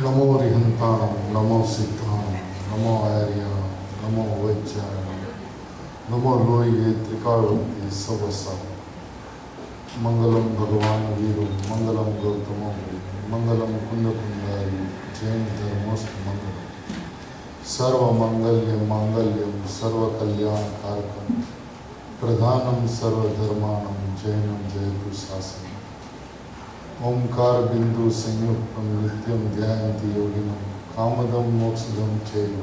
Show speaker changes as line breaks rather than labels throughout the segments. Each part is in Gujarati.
नमो रिहंताणं नमो सिद्धाणं नमो आर्याणं नमो वैज्ञाणं नमो लोये त्रिकालवन्ते सवसा मंगलम भगवान वीरो मंगलम गौतमो मंगलम कुंदकुंदारी जैन धर्मोस्त मंगलम सर्वमंगल्य मांगल्यम सर्वकल्याणकारकम प्रधानम सर्वधर्माणं जैनम जयतु शासनम ओंकार बिंदु संयुक्तम नित्यम ध्यायन्ति योगिनम कामदम मोक्षदम चैव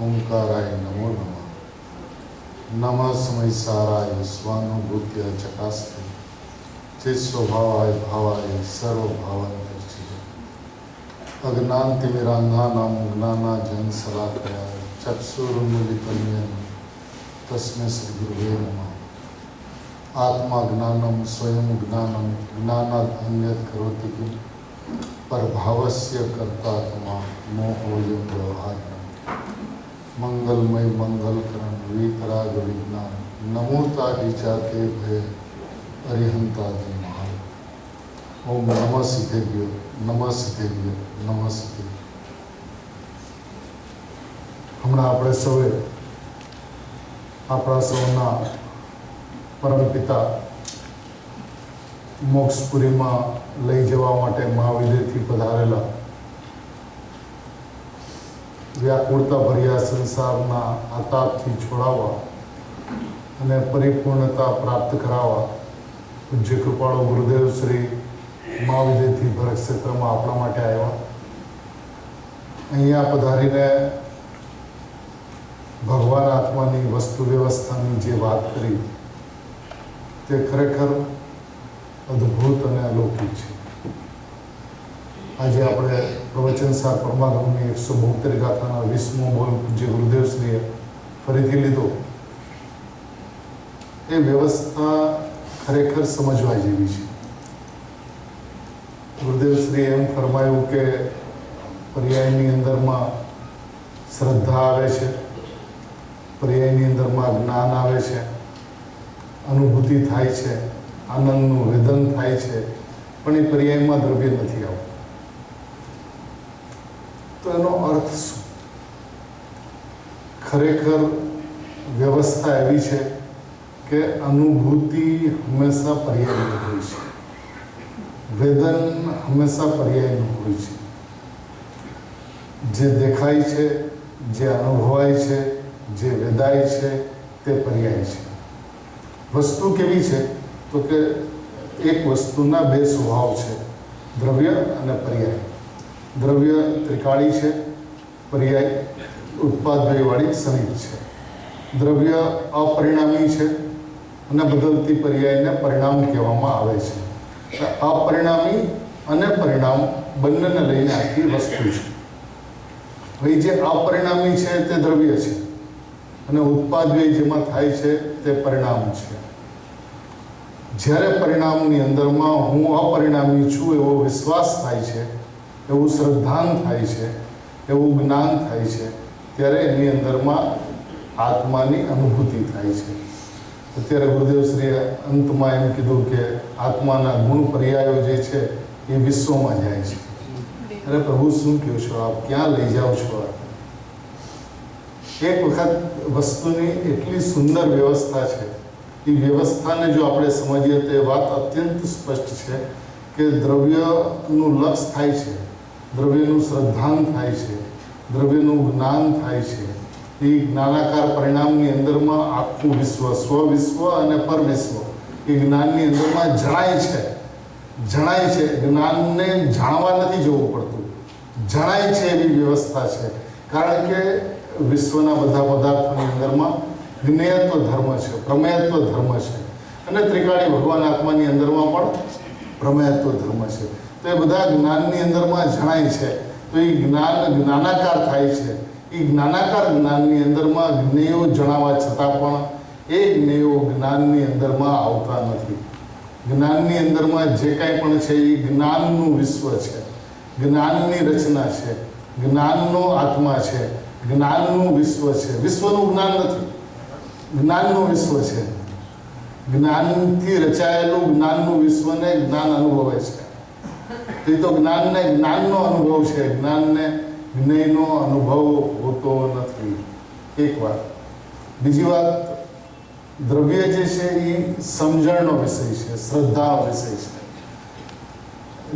ओंकाराय नमो नमः नमः समय साराय स्वानुभूत्य चकास्ते चित स्वभावाय भावाय सर्वभावांतर्चित अज्ञानतिमिरान्धानां ज्ञानांजन शलाकया चक्षुरुन्मीलितं येन तस्मै श्रीगुरुवे नमः आत्मा ज्ञानम स्वयं ज्ञानम ज्ञानात् अन्यत् करोति किं परभावस्य कर्तात्मा मोहोऽयं व्यवहारः मंगलमय मंगलकरण वीतराग विज्ञान नमोता विचाते भय अरिहंता महान ओम नमः सिद्धेभ्यो नमः सिद्धेभ्यो नमः सिद्धेभ्यो। हमણાં આપણે સૌએ આપણા સૌના પરમ પિતા મોક્ષપુરીમાં લઈ જવા માટે મહાવિદ્યથી પધારેલા વ્યાકુળતા ભર્યા સંસારના આતાપથી છોડાવવા અને પરિપૂર્ણતા પ્રાપ્ત કરાવવા પૂજ્ય કૃપાળુ ગુરુદેવ શ્રી મહાવિદ્યથી ભરત ક્ષેત્રમાં આપણા માટે આવ્યા. અહીંયા પધારીને ભગવાન આત્માની વસ્તુ વ્યવસ્થાની જે વાત કરી તે ખરેખર અદ્ભુત અને અલૌકિક છે. આજે આપણે પ્રવચનસાર પરમાગમની 172 ગાથાના 20મો બોલ પૂજ્ય ગુરુદેવશ્રીએ ફરીથી લીધો. એ વ્યવસ્થા ખરેખર સમજવા જેવી છે. ગુરુદેવશ્રીએ એમ ફરમાયું કે પર્યાયની અંદરમાં શ્રદ્ધા આવે છે, પર્યાયની અંદરમાં જ્ઞાન આવે છે, અનુભૂતિ થાય છે, આનંદનું વેદન થાય છે, પણ એ પર્યાયમાં દ્રવ્ય નથી આવતું. તો એનો અર્થ શું? ખરેખર વ્યવસ્થા એવી છે કે અનુભૂતિ હંમેશા પર્યાયની હોય છે, વેદન હંમેશા પર્યાયનું હોય છે. જે દેખાય છે, જે અનુભવાય છે, જે વેદાય છે તે પર્યાય છે. વસ્તુ કેવી છે તો કે એક વસ્તુના બે સ્વભાવ છે, દ્રવ્ય અને પર્યાય. દ્રવ્ય ત્રિકાળી છે, પર્યાય ઉત્પાદવાળી સમિત છે. દ્રવ્ય અપરિણામી છે અને બદલતી પર્યાયને પરિણામ કહેવામાં આવે છે. અપરિણામી અને પરિણામ બંનેને લઈને આખી વસ્તુ છે. ભાઈ જે અપરિણામી છે તે દ્રવ્ય છે અને ઉત્પાદવ્ય જેમાં થાય છે તે પરિણામ છે. જ્યારે પરિણામની અંદરમાં હું અપરિણામી છું એવો વિશ્વાસ થાય છે, એવું શ્રદ્ધાન થાય છે, એવું જ્ઞાન થાય છે, ત્યારે એની અંદરમાં આત્માની અનુભૂતિ થાય છે. અત્યારે ગુરુદેવશ્રીએ અંતમાં એમ કીધું કે આત્માના ગુણ પર્યાયો જે છે એ વિશ્વમાં જાય છે. અરે પ્રભુ શું કહો છો, આપ ક્યાં લઈ જાઓ છો? એક વખત વસ્તુની એટલી સુંદર વ્યવસ્થા છે, એ વ્યવસ્થાને જો આપણે સમજીએ તો એ વાત અત્યંત સ્પષ્ટ છે કે દ્રવ્યનું લક્ષ થાય છે, દ્રવ્યનું શ્રદ્ધાન થાય છે, દ્રવ્યનું જ્ઞાન થાય છે. એ જ્ઞાનાકાર પરિણામની અંદરમાં આખું વિશ્વ, સ્વવિશ્વ અને પરવિશ્વ એ જ્ઞાનની અંદરમાં જણાય છે. જ્ઞાનને જાણવા નથી જવું પડતું, જણાય છે એવી વ્યવસ્થા છે. કારણ કે વિશ્વના બધા પદાર્થોની અંદરમાં જ્ઞેયત્વ ધર્મ છે, પ્રમેયત્વ ધર્મ છે અને ત્રિકાળી ભગવાન આત્માની અંદરમાં પણ પ્રમેયત્વ ધર્મ છે. તો એ બધા જ્ઞાનની અંદરમાં જણાય છે. તો એ જ્ઞાન જ્ઞાનાકાર થાય છે. એ જ્ઞાનાકાર જ્ઞાનની અંદરમાં જ્ઞેયો જણાવવા છતાં પણ એ જ્ઞેયો જ્ઞાનની અંદરમાં આવતા નથી. જ્ઞાનની અંદરમાં જે કાંઈ પણ છે એ જ્ઞાનનું વિશ્વ છે, જ્ઞાનની રચના છે, જ્ઞાનનો આત્મા છે, જ્ઞાનનું વિશ્વ છે. વિશ્વનું જ્ઞાન નથી, જ્ઞાનનું વિશ્વ છે. જ્ઞાનથી રચાયેલું જ્ઞાનનું વિશ્વને જ્ઞાન અનુભવે છે. એ તો જ્ઞાનનો અનુભવ છે, જ્ઞાનને જ્ઞેયનો અનુભવ હોતો નથી. એક વાત. બીજી વાત, દ્રવ્ય જે છે એ સમજણનો વિષય છે, શ્રદ્ધાનો વિષય છે.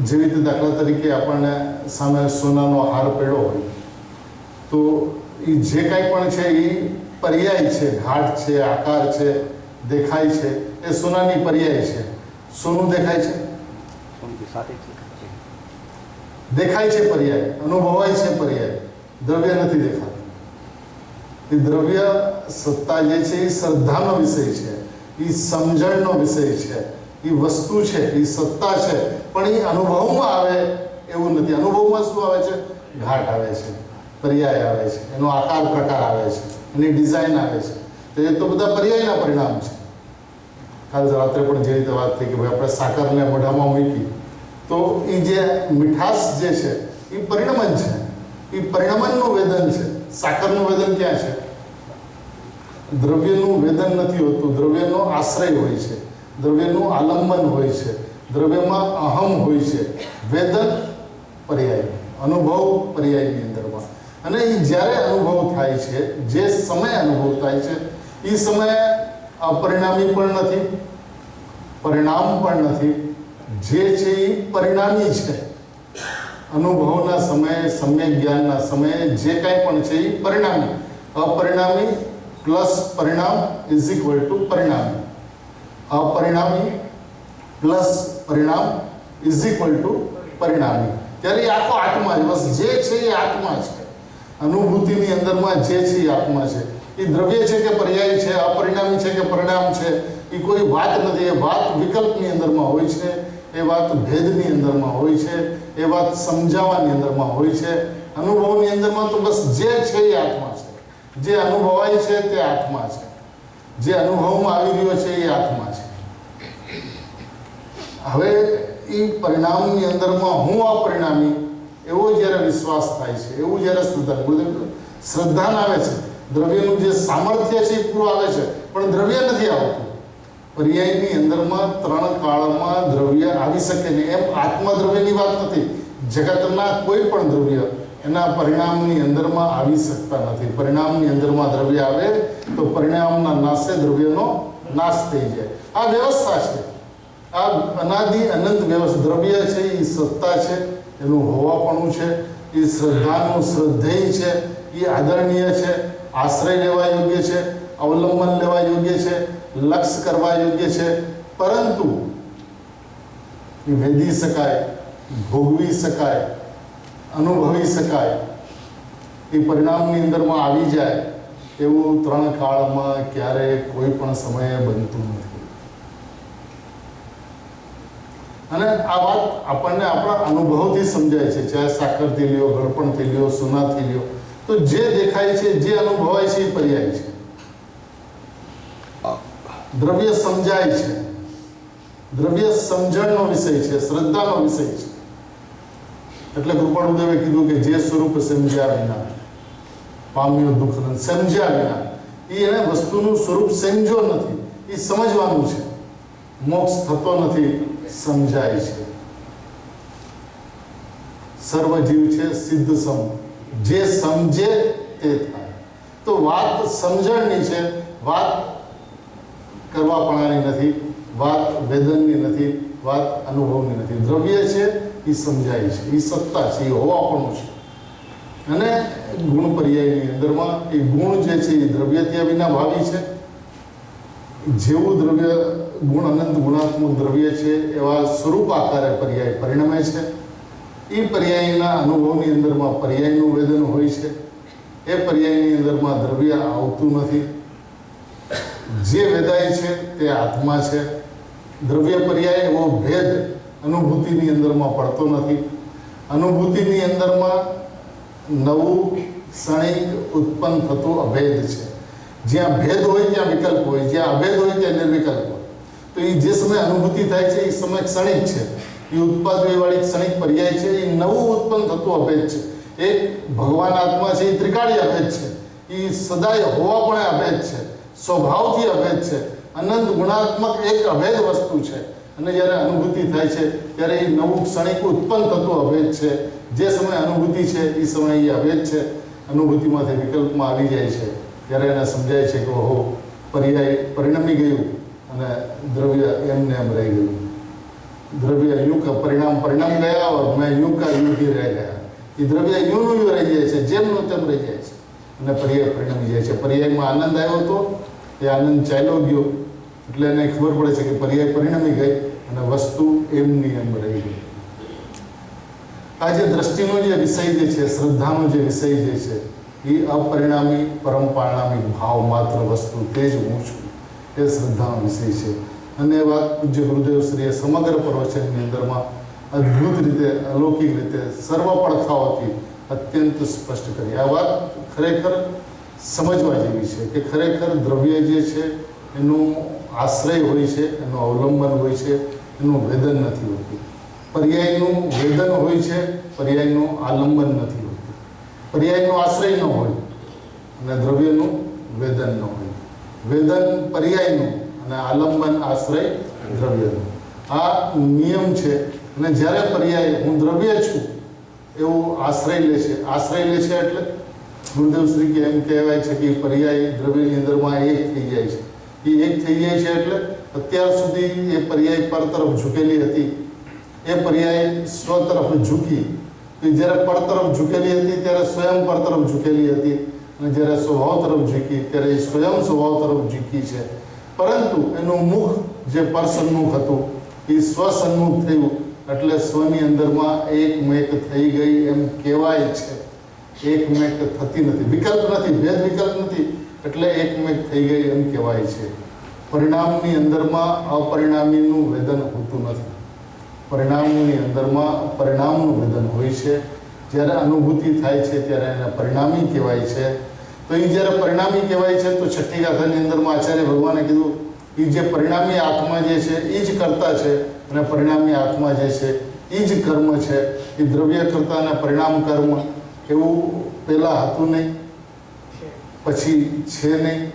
જેવી રીતે દાખલા તરીકે આપણને સામે સોનાનો હાર પડ્યો હોય તો એ જે કાંઈ પણ છે એ પર્યાય છે, ઘાટ છે, આકાર છે, દેખાય છે, એ સોનાની પર્યાય છે. સોનું દેખાય છે, દેખાય છે પર્યાય, અનુભવાય છે પર્યાય, દ્રવ્ય નથી દેખાતું. એ દ્રવ્ય સત્તા જે છે એ શ્રદ્ધાનો વિષય છે, એ સમજણનો વિષય છે, એ વસ્તુ છે, એ સત્તા છે, પણ એ અનુભવમાં આવે એવું નથી. અનુભવમાં શું આવે છે? ઘાટ આવે છે, પર્યાય આવે છે, એનો આકાર પ્રકાર આવે છે, એની ડિઝાઇન આવે છે. તો એ તો બધા પર્યાયના પરિણામ છે. કાલ રાત્રે પણ જે રીતે વાત થઈ કે ભાઈ આપણે સાકરને મોઢામાં મૂકી તો એ જે મીઠાશ જે છે એ પરિણમન છે, એ પરિણમનનું વેદન છે. સાકરનું વેદન ક્યાં છે? દ્રવ્યનું વેદન નથી હોતું, દ્રવ્યનો આશ્રય હોય છે, દ્રવ્યનું આલંબન હોય છે, દ્રવ્યમાં અહમ હોય છે. વેદન પર્યાય, અનુભવ પર્યાયની અંદરમાં. અને એ જ્યારે અનુભવ થાય છે, જે સમય અનુભવ થાય છે એ સમયે અપરિણામી પણ નથી, પરિણામ પણ નથી. જે છે એ પરિણામી છે. અનુભવના સમયે, સમ્યક જ્ઞાનના સમયે જે કાંઈ પણ છે એ પરિણામી. અપરિણામી પ્લસ પરિણામ ઇઝ ઇક્વલ ટુ પરિણામી. અપરિણામી પ્લસ પરિણામ ઇઝ ઇક્વલ ટુ પરિણામી. ત્યારે એ આખો આત્મા છે. બસ જે છે એ આત્મા છે. અનુભૂતિની અંદરમાં જે છે એ આત્મા છે. એ દ્રવ્ય છે કે પર્યાય છે, અપરિણામી છે કે પરિણામ છે, એ કોઈ વાત નથી. એ વાત વિકલ્પની અંદરમાં હોય છે, એ વાત ભેદની અંદરમાં હોય છે, એ વાત સમજાવવાની અંદરમાં હોય છે. અનુભવની અંદરમાં તો બસ જે છે એ આત્મા છે. જે અનુભવાય છે તે આત્મા છે. જે અનુભવમાં આવી રહ્યો છે એ આત્મા છે. હવે એ પરિણામની અંદરમાં હું અપરિણામી એવો જ્યારે વિશ્વાસ થાય છે, એવું જ્યારે શ્રદ્ધા આવે છે, દ્રવ્યનું જે સામર્થ્ય છે એ પૂરું આવે છે, પણ દ્રવ્ય નથી આવતું. પર્યાયની અંદરમાં ત્રણ કાળમાં દ્રવ્ય આવી શકે નહીં. એમ આત્મા દ્રવ્યની વાત નથી. જગતના કોઈ પણ દ્રવ્ય એના પરિણામની અંદરમાં આવી શકતા નથી. પરિણામની અંદરમાં દ્રવ્ય આવે તો પરિણામના નાશે દ્રવ્યનો નાશ થઈ જાય. આ વ્યવસ્થા છે. આ અનાદિ અનંત વ્યવસ્થા. દ્રવ્ય છે એ સત્તા છે, એનું હોવાપણું છે, એ શ્રદ્ધાનું શ્રદ્ધેય છે, એ આદરણીય છે, આશ્રય લેવા યોગ્ય છે, અવલંબન લેવા યોગ્ય છે, લક્ષ્ય કરવા યોગ્ય છે. પરંતુ એ વેદી શકાય, ભોગવી શકાય, અનુભવી શકાય, એ પરિણામની અંદરમાં આવી જાય એવું ત્રણ કાળમાં ક્યારેય કોઈ પણ સમયે બનતું નથી. અને આ વાત આપણને આપણા અનુભવથી સમજાય છે. ચાહે સાકરથી લ્યો, ગળપણથી લ્યો, સોનાથી લ્યો, તો જે દેખાય છે, જે અનુભવાય છે એ પર્યાય છે. દ્રવ્ય સમજાય છે, દ્રવ્ય સમજણનો વિષય છે, શ્રદ્ધાનો વિષય છે. એટલે કૃપાળુદેવે કીધું કે જે સ્વરૂપ સમજ્યા વિના પામ્યો દુઃખ નથી. સમજ્યા વિના એને વસ્તુનું સ્વરૂપ સમજ્યો નથી, એ સમજવાનું છે. મોક્ષ થતો નથી, સમજાય છે. સર્વ જીવ છે સિદ્ધ સમ, જે સમજે તે થાય. તો વાત સમજણની છે, વાત કરવાપણાની નથી, વાત વેદનની નથી, વાત અનુભવની નથી. દ્રવ્ય છે એ સમજાય છે, એ સત્તા છે, એ હોવાપણું છે. અને ગુણ પર્યાયની અંદરમાં એ ગુણ જે છે એ દ્રવ્યથી વિના ભાવી છે. જેવું દ્રવ્ય ગુણ અનંત ગુણાત્મક દ્રવ્ય છે એવા સ્વરૂપ આકારે પર્યાય પરિણમે છે. એ પર્યાયના અનુભવની અંદરમાં પર્યાયનું વેદન હોય છે. એ પર્યાયની અંદરમાં દ્રવ્ય આવતું નથી. જે વેદાય છે તે આત્મા છે. દ્રવ્ય પર્યાય એવો ભેદ અનુભૂતિની અંદરમાં પડતો નથી. અનુભૂતિની અંદરમાં નવું ક્ષણિક ઉત્પન્ન થતું અભેદ છે. જ્યાં ભેદ હોય ત્યાં વિકલ્પ હોય, જ્યાં અભેદ હોય ત્યાં નિર્વિકલ્પ હોય. તો એ જે સમય અનુભૂતિ થાય છે એ સમય ક્ષણિક છે, એ ઉત્પાદવાળી ક્ષણિક પર્યાય છે, એ નવું ઉત્પન્ન થતું અભેદ છે. એક ભગવાન આત્મા છે એ ત્રિકાળી અભેદ છે, એ સદાય હોવાપણે અભેદ છે, સ્વભાવથી અભેદ છે. અનંત ગુણાત્મક એક અભેદ વસ્તુ છે. અને જ્યારે અનુભૂતિ થાય છે ત્યારે એ નવું ક્ષણિક ઉત્પન્ન થતું અભેદ છે. જે સમયે અનુભૂતિ છે એ સમયે એ અભેદ છે, અનુભૂતિમાંથી વિકલ્પમાં આવી જાય છે ત્યારે એને સમજાય છે કે ઓહો, પર્યાય પરિણમી ગયું અને દ્રવ્ય એમને એમ રહી ગયું. દ્રવ્ય યુ का परिणाम परिणाम गया और मैं यूं का यूं ही रह गया. એ દ્રવ્ય યું નું યું રહી જાય છે, જેમનું તેમ રહી જાય છે અને પર્યાય પરિણમી જાય છે. પર્યાયમાં આનંદ આવ્યો હતો, એ આનંદ ચાલ્યો ગયો એટલે એને ખબર પડે છે કે પર્યાય પરિણમી ગઈ અને વસ્તુ એમની એમ રહી ગઈ. આ જે દ્રષ્ટિનો જે વિષય જે છે, શ્રદ્ધાનો જે વિષય જે છે, એ અપરિણામી પરમ પારણામી ભાવ માત્ર વસ્તુ, તે જ હું છું, એ શ્રદ્ધાનો વિષય છે. અને એ વાત પૂજ્ય ગુરુદેવશ્રીએ સમગ્ર પ્રવચનની અંદરમાં અદ્ભુત રીતે, અલૌકિક રીતે, સર્વ પડખાઓથી અત્યંત સ્પષ્ટ કરી. આ વાત ખરેખર સમજવા જેવી છે કે ખરેખર દ્રવ્ય જે છે એનું આશ્રય હોય છે, એનું અવલંબન હોય છે, એનું વેદન નથી હોતું. પર્યાયનું વેદન હોય છે, પર્યાયનું આલંબન નથી હોતું. પર્યાયનો આશ્રય ન હોય અને દ્રવ્યનું વેદન ન હોય. વેદન પર્યાયનું અને આલંબન આશ્રય દ્રવ્યનું. આ નિયમ છે. અને જ્યારે પર્યાય હું દ્રવ્ય છું એવું આશ્રય લે છે, આશ્રય લે છે એટલે ગુરુદેવ શ્રી કે એમ કહેવાય છે કે પર્યાય દ્રવ્યની અંદરમાં એક થઈ જાય છે. એ એક થઈ જાય છે એટલે અત્યાર સુધી એ પર્યાય પર તરફ ઝૂકેલી હતી, એ પર્યાય સ્વ તરફ ઝૂકી. જ્યારે પર તરફ ઝૂકેલી હતી ત્યારે સ્વયં પર તરફ ઝૂકેલી હતી, અને જ્યારે સ્વભાવ તરફ ઝૂકી ત્યારે સ્વયં સ્વભાવ તરફ ઝૂકી છે. પરંતુ એનું મુખ જે પર સન્મુખ હતું એ સ્વસન્મુખ થયું એટલે સ્વની અંદરમાં એકમેક થઈ ગઈ એમ કહેવાય છે. એકમેક થતી નથી, વિકલ્પ નથી, ભેદ વિકલ્પ નથી, એટલે એકમેક થઈ ગઈ એમ કહેવાય છે. પરિણામની અંદરમાં અપરિણામીનું વેદન હોતું નથી. પરિણામની અંદરમાં પરિણામનું વેદન હોય છે. જ્યારે અનુભૂતિ થાય છે ત્યારે એને પરિણામી કહેવાય છે. તો એ જ્યારે પરિણામી કહેવાય છે તો છઠ્ઠી ગાથાની અંદરમાં આચાર્ય ભગવાને કીધું એ જે પરિણામી આત્મા જે છે એ જ કર્તા છે અને પરિણામી આત્મા જે છે એ જ કર્મ છે. એ દ્રવ્ય કર્તા અને પરિણામ કર્મ એવું પહેલાં હતું નહીં, પછી છે નહીં.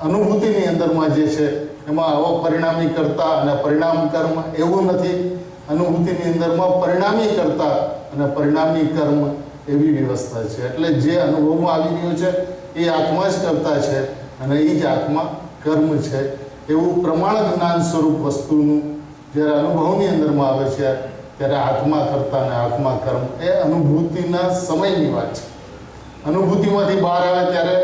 અનુભૂતિની અંદરમાં જે છે એમાં અપરિણામી કર્તા અને પરિણામ કર્મ એવું નથી. અનુભૂતિની અંદરમાં પરિણામી કર્તા અને પરિણામી કર્મ એવી વ્યવસ્થા છે. એટલે જે અનુભવમાં આવી રહ્યું છે એ આત્મા જ કરતા છે અને એ જ આત્મા કર્મ છે. એવું પ્રમાણ જ્ઞાન સ્વરૂપ વસ્તુનું જ્યારે અનુભવની અંદરમાં આવે છે ત્યારે આત્મા કરતા અને આત્મા કર્મ એ અનુભૂતિના સમયની વાત છે. અનુભૂતિમાંથી બહાર આવે ત્યારે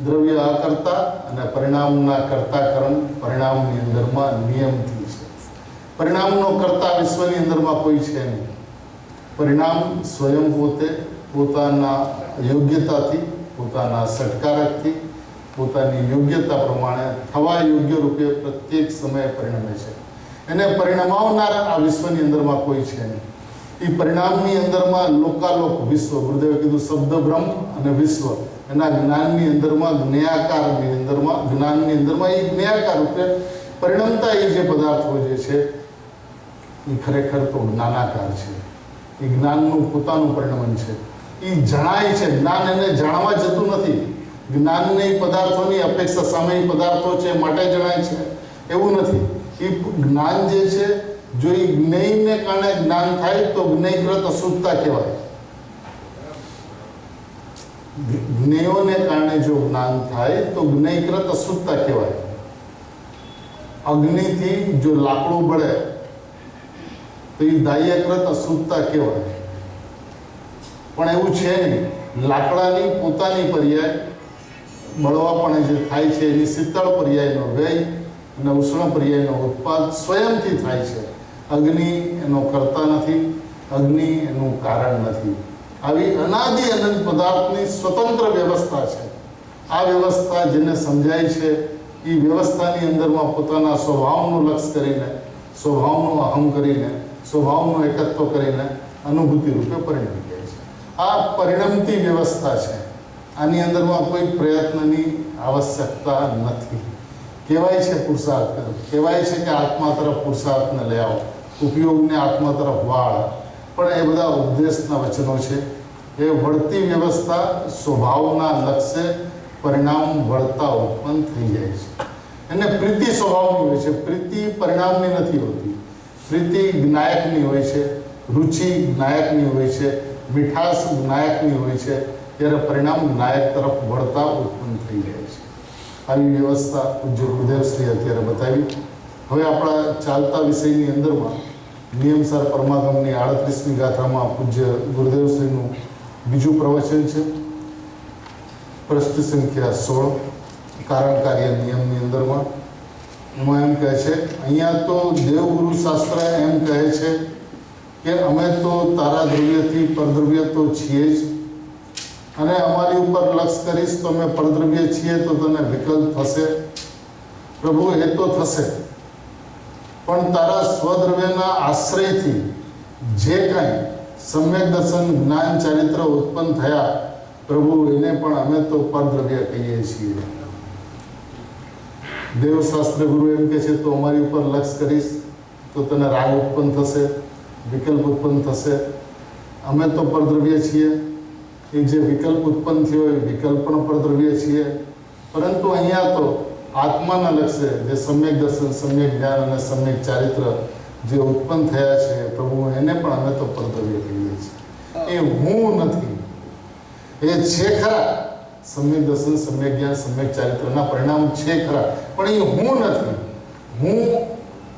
દ્રવ્ય અકર્તા અને પરિણામના કર્તા કર્મ પરિણામની અંદરમાં નિયમથી છે. પરિણામનો કર્તા વિશ્વની અંદરમાં કોઈ છે નહીં. પરિણામ સ્વયં પોતે પોતાના યોગ્યતાથી, પોતાના સત્કારકથી, પોતાની યોગ્યતા પ્રમાણે થવા યોગ્ય રૂપે પ્રત્યેક સમયે પરિણમે છે. એને પરિણમાવનાર આ વિશ્વની અંદરમાં કોઈ છે નહીં. એ પરિણામની અંદરમાં લોકાલોક વિશ્વ, ગુરુદેવે કીધું શબ્દ બ્રહ્મ અને વિશ્વ, એના જ્ઞાનની અંદરમાં જ્ઞેયાકારની અંદરમાં જ્ઞાનની અંદરમાં એ જ્ઞેયાકાર રૂપે પરિણમતા એ જે પદાર્થો જે છે એ ખરેખર તો જ્ઞાનાકાર છે. એ જ્ઞાનનું પોતાનું પરિણમન છે. એ જણાય છે. જ્ઞાન એને જાણવા જતું નથી. જ્ઞાનને પદાર્થોની અપેક્ષા સામે પદાર્થો છે માટે જણાય છે એવું નથી. એ જ્ઞાન જે છે જો એ જ્ઞેયને કારણે જ્ઞાન થાય તો જ્ઞેયકૃત અશુદ્ધતા કહેવાય. જ્ઞેયોને કારણે જો જ્ઞાન થાય તો જ્ઞેયકૃત અશુદ્ધતા કહેવાય. અગ્નિથી જો લાકડું બળે તો એ દાહ્યકૃત અશુદ્ધતા કહેવાય. પણ એવું છે નહીં. લાકડાની પોતાની પર્યાય બળવા પણ જે થાય છે એની શીતળ પર્યાયનો વ્યય અને ઉષ્ણ પર્યાયનો ઉત્પાદ સ્વયંથી થાય છે. અગ્નિ એનો કરતા નથી, અગ્નિ એનું કારણ નથી. આવી અનાદિ અનંત પદાર્થની સ્વતંત્ર વ્યવસ્થા છે. આ વ્યવસ્થા જેને સમજાય છે એ વ્યવસ્થાની અંદરમાં પોતાના સ્વભાવનું લક્ષ્ય કરીને, સ્વભાવનું અહમ કરીને, સ્વભાવનું એકત્વ કરીને અનુભૂતિ રૂપે પરિણમી જાય છે. આ પરિણમતી વ્યવસ્થા છે. આની અંદરમાં કોઈ પ્રયત્નની આવશ્યકતા નથી. કહેવાય છે પુરુષાર્થ કરો, કહેવાય છે કે આત્મા તરફ પુરુષાર્થને લઈ આવો, ઉપયોગને આત્મા તરફ વાળ, પણ એ બધા ઉપદેશના વચનો છે. એ વળતી વ્યવસ્થા સ્વભાવના લક્ષ્ય પરિણામ વળતા ઉત્પન્ન થઈ જાય છે. એને પ્રીતિ સ્વભાવની હોય છે, પ્રીતિ પરિણામની નથી હોતી. પ્રીતિ જ્ઞાયકની હોય છે, રુચિ જ્ઞાયકની હોય છે, મીઠાશ જ્ઞાયકની હોય છે, ત્યારે પરિણામ જ્ઞાયક તરફ વળતા ઉત્પન્ન થઈ જાય છે. આવી વ્યવસ્થા પૂજ્ય ગુરુદેવશ્રી અત્યારે બતાવી. હવે આપણા ચાલતા વિષયની અંદરમાં નિયમસાર પરમાગમની 38મી ગાથામાં પૂજ્ય ગુરુદેવશ્રીનું બીજું પ્રવચન છે. પ્રશ્ન સંખ્યા 16 કારણ કાર્ય નિયમની અંદરમાં એમાં એમ કહે છે, અહીંયા તો દેવગુરુ શાસ્ત્ર એમ કહે છે કે અમે તો તારા દ્રવ્યથી પરદ્રવ્ય તો છીએ જ, અને અમારી ઉપર લક્ષ કરીશ તો અમે પરદ્રવ્ય છીએ તો તને વિકલ્પ થશે. પ્રભુ, એ તો થશે, પણ તારા સ્વદ્રવ્યના આશ્રયથી જે કાંઈ સમ્યક દર્શન જ્ઞાન ચારિત્ર ઉત્પન્ન થયા પ્રભુ, એને પણ અમે તો પરદ્રવ્ય કહીએ છીએ. દેવશાસ્ત્ર ગુરુ એમ કહે છે તો અમારી ઉપર લક્ષ કરીશ તો તને રાગ ઉત્પન્ન થશે, વિકલ્પ ઉત્પન્ન થશે. અમે તો પરદ્રવ્ય છીએ, એ જે વિકલ્પ ઉત્પન્ન થયો એ વિકલ્પ પણ પરદ્રવ્ય છીએ. પરંતુ અહીંયા તો આત્માના લક્ષ્ય જે સમ્યક દર્શન, સમ્યક જ્ઞાન અને સમ્યક ચારિત્ર જે ઉત્પન્ન થયા છે પ્રભુ, એને પણ અમે તો પરદ્રવ્ય કહીએ છીએ. એ હું નથી, એ છે ખરા સમ્યક દર્શન, સમ્યક જ્ઞાન, સમ્યક ચારિત્રના પરિણામ છે ખરા, પણ એ હું નથી. હું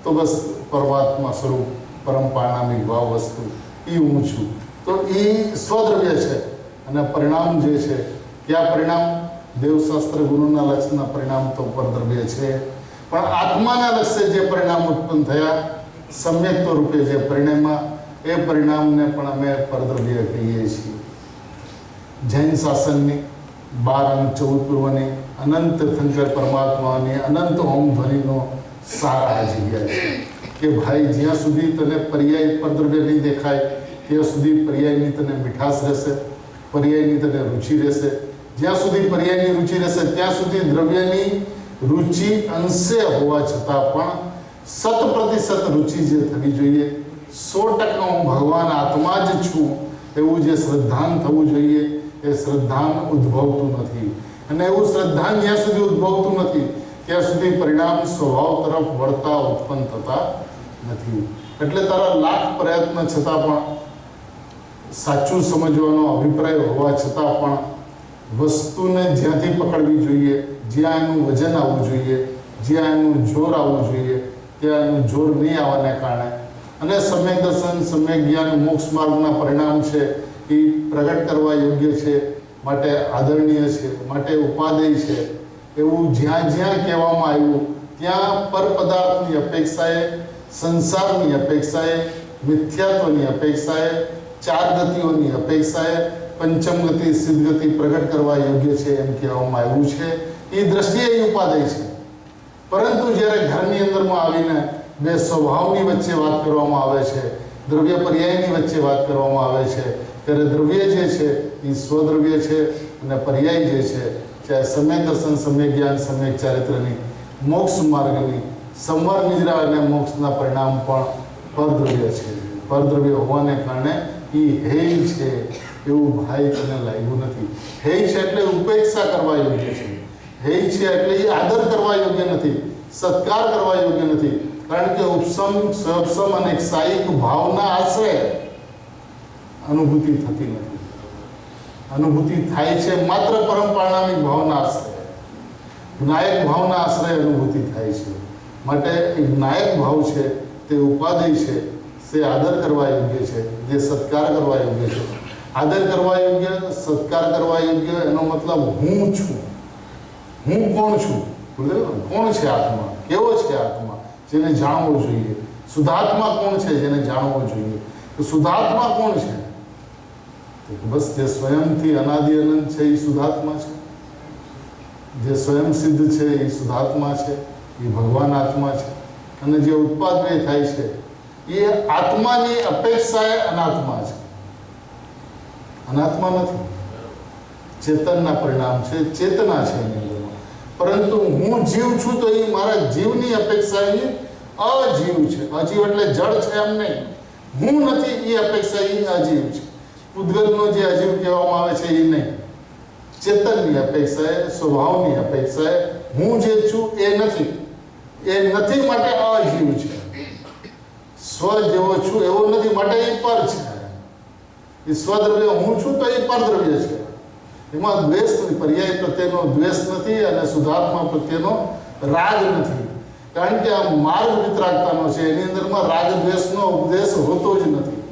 તો બસ પરમાત્મા સ્વરૂપ, પરમ પારણામી ભાવ વસ્તુ, એ હું છું. તો એ સ્વદ્રવ્ય છે, અને પરિણામ જે છે કયા પરિણામ? દેવશાસ્ત્ર ગુરુના લક્ષ્યના પરિણામ તો પરદ્રવ્ય છે, પણ આત્માના લક્ષ્ય જે પરિણામ ઉત્પન્ન થયા સમ્યક્ત રૂપે જે પરિણામમાં, એ પરિણામને પણ અમે પરદ્રવ્ય કહીએ છીએ. જૈન શાસનની 12 અને 14 પૂર્વની અનંત તીર્થંકર પરમાત્માની અનંત ઓમ ધ્વનિનો સાર આ જગ્યા છે કે ભાઈ, જ્યાં સુધી તને પર્યાય પરદ્રવ્ય નહીં દેખાય ત્યાં સુધી પર્યાયની તને મીઠાશ રહેશે, પર્યાયની તને રુચિ રહેશે. જ્યાં સુધી પર્યાયની રુચિ રહેશે ત્યાં સુધી દ્રવ્યની રુચિ અંશે હોવા છતાં પણ 100% રુચિ જે થવી જોઈએ, 100% હું ભગવાન આત્મા જ છું એવું જે શ્રદ્ધાન થવું જોઈએ, એ શ્રદ્ધાન ઉદ્ભવતું નથી. અને એવું શ્રદ્ધાન જ્યાં સુધી ઉદ્ભવતું નથી ત્યાં સુધી પરિણામ સ્વભાવ તરફ વળતા ઉત્પન્ન થતા નથી. એટલે તારા લાખ પ્રયત્ન છતાં પણ, સાચું સમજવાનો અભિપ્રાય હોવા છતાં પણ વસ્તુને જ્યાંથી પકડવી જોઈએ, જ્યાં એનું વજન આવવું જોઈએ, જ્યાં એનું જોર આવવું જોઈએ ત્યાં એનું જોર નહીં આવવાને કારણે, અને સમ્યક દર્શન, સમ્યક જ્ઞાન, મોક્ષ માર્ગના પરિણામ છે એ પ્રગટ કરવા યોગ્ય છે, માટે આદરણીય છે, માટે ઉપાદેય છે એવું જ્યાં જ્યાં કહેવામાં આવ્યું ત્યાં પર પદાર્થની અપેક્ષાએ, સંસારની અપેક્ષાએ, મિથ્યાત્વની અપેક્ષાએ, 4 ગતિઓની અપેક્ષાએ પંચમ ગતિ, સિદ્ધ ગતિ પ્રગટ કરવા યોગ્ય છે એમ કહેવામાં આવ્યું છે. એ દ્રષ્ટિએ એ ઉપાદેય છે. પરંતુ જ્યારે ઘરની અંદરમાં આવીને બે સ્વભાવની વચ્ચે વાત કરવામાં આવે છે, દ્રવ્ય પર્યાયની વચ્ચે વાત કરવામાં આવે છે, ત્યારે દ્રવ્ય જે છે એ સ્વદ્રવ્ય છે, અને પર્યાય જે છે ચાહે સમ્યક દર્શન, સમ્યક જ્ઞાન, સમ્યક ચારિત્રની, મોક્ષ માર્ગની, સંવર નિદ્રા અને મોક્ષના પરિણામ પણ પરદ્રવ્ય છે. પરદ્રવ્ય હોવાને કારણે એ હેય છે એવું ભાઈ તને લાગ્યું નથી. હેય છે એટલે ઉપેક્ષા કરવા યોગ્ય છે, હેય છે એટલે એ આદર કરવા યોગ્ય નથી, સત્કાર કરવા યોગ્ય નથી. કારણ કે ઉપસમ, સ્વપસમ અને સાયિક ભાવના આશ્રય અનુભૂતિ થતી નથી. અનુભૂતિ થાય છે માત્ર પરમ પારણામિક ભાવના આશ્રય, જ્ઞાયક ભાવના આશ્રય અનુભૂતિ થાય છે. માટે એ જ્ઞાયક ભાવ છે તે ઉપાદેય છે, તે આદર કરવા યોગ્ય છે, જે સત્કાર કરવા યોગ્ય છે. આદર કરવા યોગ્ય, સત્કાર કરવા યોગ્ય, એનો મતલબ હું છું. હું કોણ છું? કોણ છે આત્મા? કેવો છે આત્મા? જેને જાણવો જોઈએ. શુદ્ધાત્મા કોણ છે? જેને જાણવો જોઈએ. તો શુદ્ધાત્મા કોણ છે? તો બસ જે સ્વયંથી અનાદિ અનંત છે એ શુદ્ધાત્મા છે. જે સ્વયં સિદ્ધ છે એ શુદ્ધાત્મા છે, એ ભગવાન આત્મા છે. અને જે ઉત્પાદન થાય છે એ આત્માની અપેક્ષાએ અનાત્મા છે. અનાત્મા નથી, ચેતનના પરિણામ છે, ચેતના છે એની અંદરમાં. પરંતુ હું જીવ છું તો એ મારા જીવની અપેક્ષાએ અજીવ છે. અજીવ એટલે જળ છે એમ નહીં, હું નથી એ અપેક્ષા એ અજીવ છે. પૂતગલનો જે અજીવ કહેવામાં આવે છે એ નહીં, ચેતનની અપેક્ષાએ, સ્વભાવની અપેક્ષાએ હું જે છું એ નથી, એ નથી માટે અજીવ છે. સ્વ જેવો છું એવો નથી, માટે એ પર છે. એ સ્વદ્રવ્ય હું છું તો એ પરદ્રવ્ય છે. એમાં દ્વેષ નથી, પર્યાય પ્રત્યેનો દ્વેષ નથી અને શુદ્ધાત્મા પ્રત્યેનો રાગ નથી. કારણ કે આ માર્ગ વિતરાગતાનો છે, એની અંદરમાં રાગ દ્વેષનો ઉપદેશ હોતો જ નથી.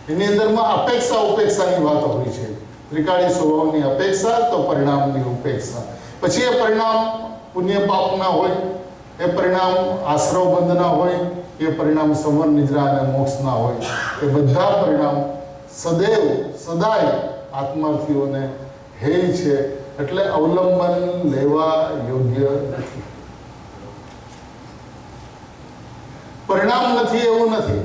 એની અંદરમાં અપેક્ષા ઉપેક્ષાની વાતો હોય છે. ત્રિકાળી સ્વભાવની અપેક્ષા તો પરિણામની ઉપેક્ષા. પછી એ પરિણામ પુણ્ય પાપના હોય, એ પરિણામ આશ્રવ બંધના હોય, એ પરિણામ સંવર નિદ્રા અને મોક્ષના હોય. એ બધા પરિણામ સદૈવ સદાય આત્માર્થીઓને હેય છે. એટલે અવલંબન લેવા યોગ્ય નથી. પરિણામ નથી એવું નથી.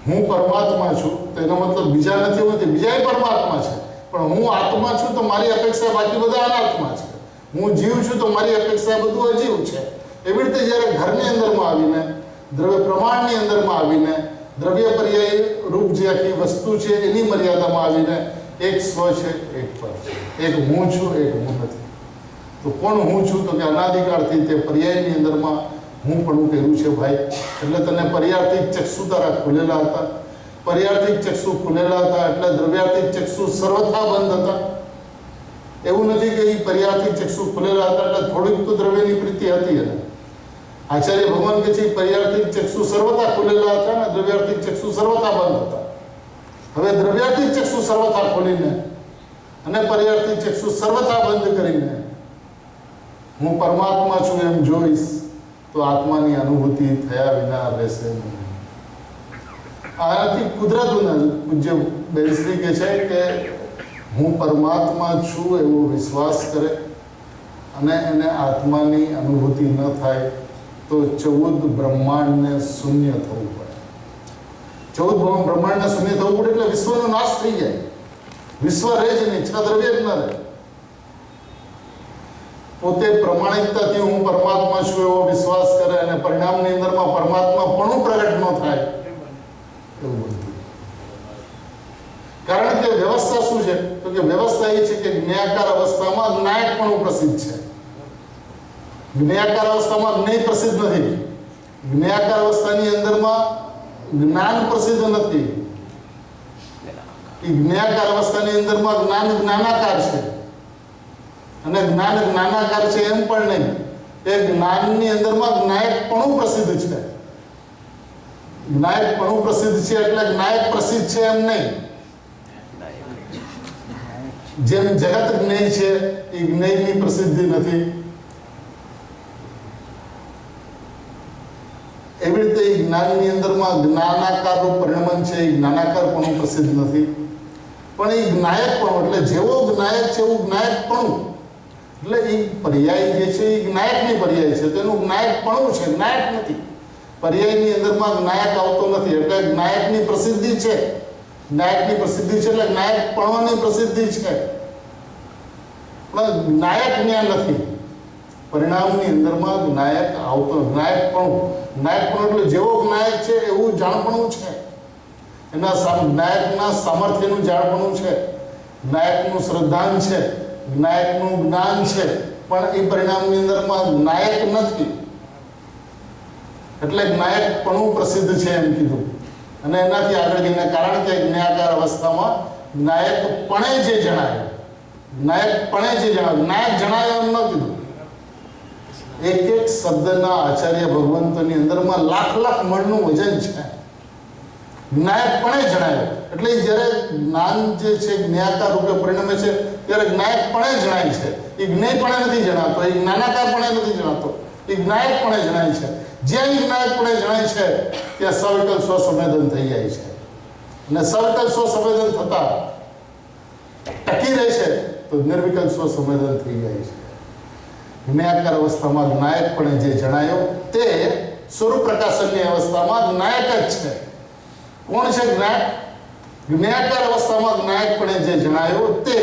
હું પરમાત્મા છું તો એનો મતલબ બીજા નથી એવું નથી. બીજા પરમાત્મા છે, પણ હું આત્મા છું તો મારી અપેક્ષા બાકી બધા અનાત્મા છે. હું જીવ છું તો મારી અપેક્ષા બધું અજીવ છે. એવી રીતે જ્યારે ઘરની અંદરમાં આવીને, દ્રવ્ય પ્રમાણની અંદરમાં આવીને, દ્રવ્ય પર્યાય રૂપ જે આખી વસ્તુ છે એની મર્યાદામાં આવીને એક સ્વ છે, એક પર છે, એક હું છું, એક હું નથી. તો કોણ હું છું? તો કે અનાદિકાળથી તે પર્યાયની અંદરમાં હું પણ કર્યું છે ભાઈ. એટલે તને પર્યાર્થિક ચક્ષુ તારા ખુલેલા હતા. પર્યાર્થિક ચક્ષુ ખુલેલા હતા એટલે દ્રવ્યાર્થિક ચક્ષુ સર્વથા બંધ હતા. એવું નથી કે એ પર્યાર્થિક ચક્ષુ ખુલેલા હતા એટલે થોડીક તો દ્રવ્યની પ્રીતિ હતી. એને આચાર્ય ભગવાન કે છે પર્યાર્થિક ચક્ષુ સર્વથા ખુલેલા હતા અને દ્રવ્યાર્થિક ચક્ષુ સર્વથા બંધ હતા. હવે દ્રવ્યાર્થિક ચક્ષુ સર્વથા ખોલીને અને પર્યાર્થિક ચક્ષુ સર્વથા બંધ કરીને હું પરમાત્મા છું એમ જોઈશ તો આત્માની અનુભૂતિ થયા વિના રહેશે નહીં. આનાથી કુદરતને પૂજ્ય બેનશ્રી કહે છે કે હું પરમાત્મા છું એવો વિશ્વાસ કરે અને એને આત્માની અનુભૂતિ ન થાય તો 14 બ્રહ્માંડને શૂન્ય થવું પડે. 14 બ્રહ્માંડને શૂન્ય થવું પડે એટલે વિશ્વનો નાશ થઈ જાય. વિશ્વ રહે જ નહીં, દ્રવ્ય જ ન રહે. પોતે પ્રમાણિકતાથી હું પરમાત્મા છું એવો વિશ્વાસ કરે અને પરિણામની અંદરમાં પરમાત્મા પણ પ્રગટ ન થાય એવું બધું. કારણ કે વ્યવસ્થા શું છે? તો કે વ્યવસ્થા એ છે કે જ્ઞાકાર અવસ્થામાં જ્ઞાયકપણું પ્રસિદ્ધ છે. જ્ઞાકાર અવસ્થામાં જ્ઞેય પ્રસિદ્ધ નથી. જ્ઞાકાર અવસ્થાની અંદરમાં જ્ઞાન પ્રસિદ્ધ નથી. એ જ્ઞાકાર અવસ્થાની અંદરમાં જ્ઞાન જ્ઞાનાકાર છે અને જ્ઞાન જ્ઞાનાકાર છે એમ પણ નહીં. એ જ્ઞાનની અંદરમાં જ્ઞાયકપણું પ્રસિદ્ધ છે. જ્ઞાયકપણું પ્રસિદ્ધ છે એટલે જ્ઞાયક પ્રસિદ્ધ છે એમ નહીં. જેમ જગત જ્ઞેય છે એ જ્ઞેયની પ્રસિદ્ધિ નથી, એવી રીતે એ જ્ઞાનની અંદરમાં જ્ઞાનાકારનું પરિણમન છે એ જ્ઞાનાકારપણું પ્રસિદ્ધ નથી. પણ એ જ્ઞાયકપણું એટલે જેવો જ્ઞાયક છે એવું જ્ઞાયકપણું એટલે એ પર્યાય જે છે એ જ્ઞાયકની પર્યાય છે, તેનું જ્ઞાયકપણું છે, જ્ઞાયક નથી. પર્યાયની અંદરમાં જ્ઞાયક આવતો નથી એટલે જ્ઞાયકની પ્રસિદ્ધિ છે. જ્ઞાયકની પ્રસિદ્ધિ છે એટલે જ્ઞાયકપણોની પ્રસિદ્ધિ છે, પણ જ્ઞાયક જ્ઞાન નથી. પરિણામની અંદરમાં જ્ઞાયક આવતો જ્ઞાયકપણું એટલે જેવો જ્ઞાયક છે એવું જાણપણું છે. એના જ્ઞાયકના સામર્થ્યનું જાણપણું છે, જ્ઞાયકનું શ્રદ્ધાન છે, જ્ઞાયકનું જ્ઞાન છે, પણ એ પરિણામની અંદરમાં જ્ઞાયક નથી. એટલે જ્ઞાયકપણું પ્રસિદ્ધ છે એમ કીધું. અને એનાથી આગળ જઈને કારણ કે જ્ઞાકાર અવસ્થામાં જ્ઞાયકપણે જે જણાય, જ્ઞાયક જણાય એમ ન કીધું. એક એક શબ્દના આચાર્ય ભગવંતોની અંદરમાં લાખ મણનું વજન છે. જ્ઞાયકપણે જણાય એટલે જ્યારે જ્ઞાન જે છે જ્ઞાકાર રૂપે પરિણમે છે ત્યારે જ્ઞાયકપણે જણાય છે. એ જ્ઞેયપણે નથી જણાતો, એ જ્ઞાનાકારપણે નથી જણાતો, એ જ્ઞાયકપણે જણાય છે. જ્યાં જ્ઞાયકપણે જણાય છે ત્યાં સવિકલ્પ સ્વસંવેદન થઈ જાય છે અને સવિકલ્પ સ્વસંવેદન થતા ટકી રહે છે તો નિર્વિકલ્પ સ્વસંવેદન થઈ જાય છે. જ્ઞાયકાર અવસ્થામાં જ્ઞાયકપણે જે જણાયો તે સ્વરૂપ પ્રકાશનની અવસ્થામાં જ્ઞાયક જ છે. કોણ છે જ્ઞાયક? જ્ઞાયકાર અવસ્થામાં જ્ઞાયકપણે જે જણાયો તે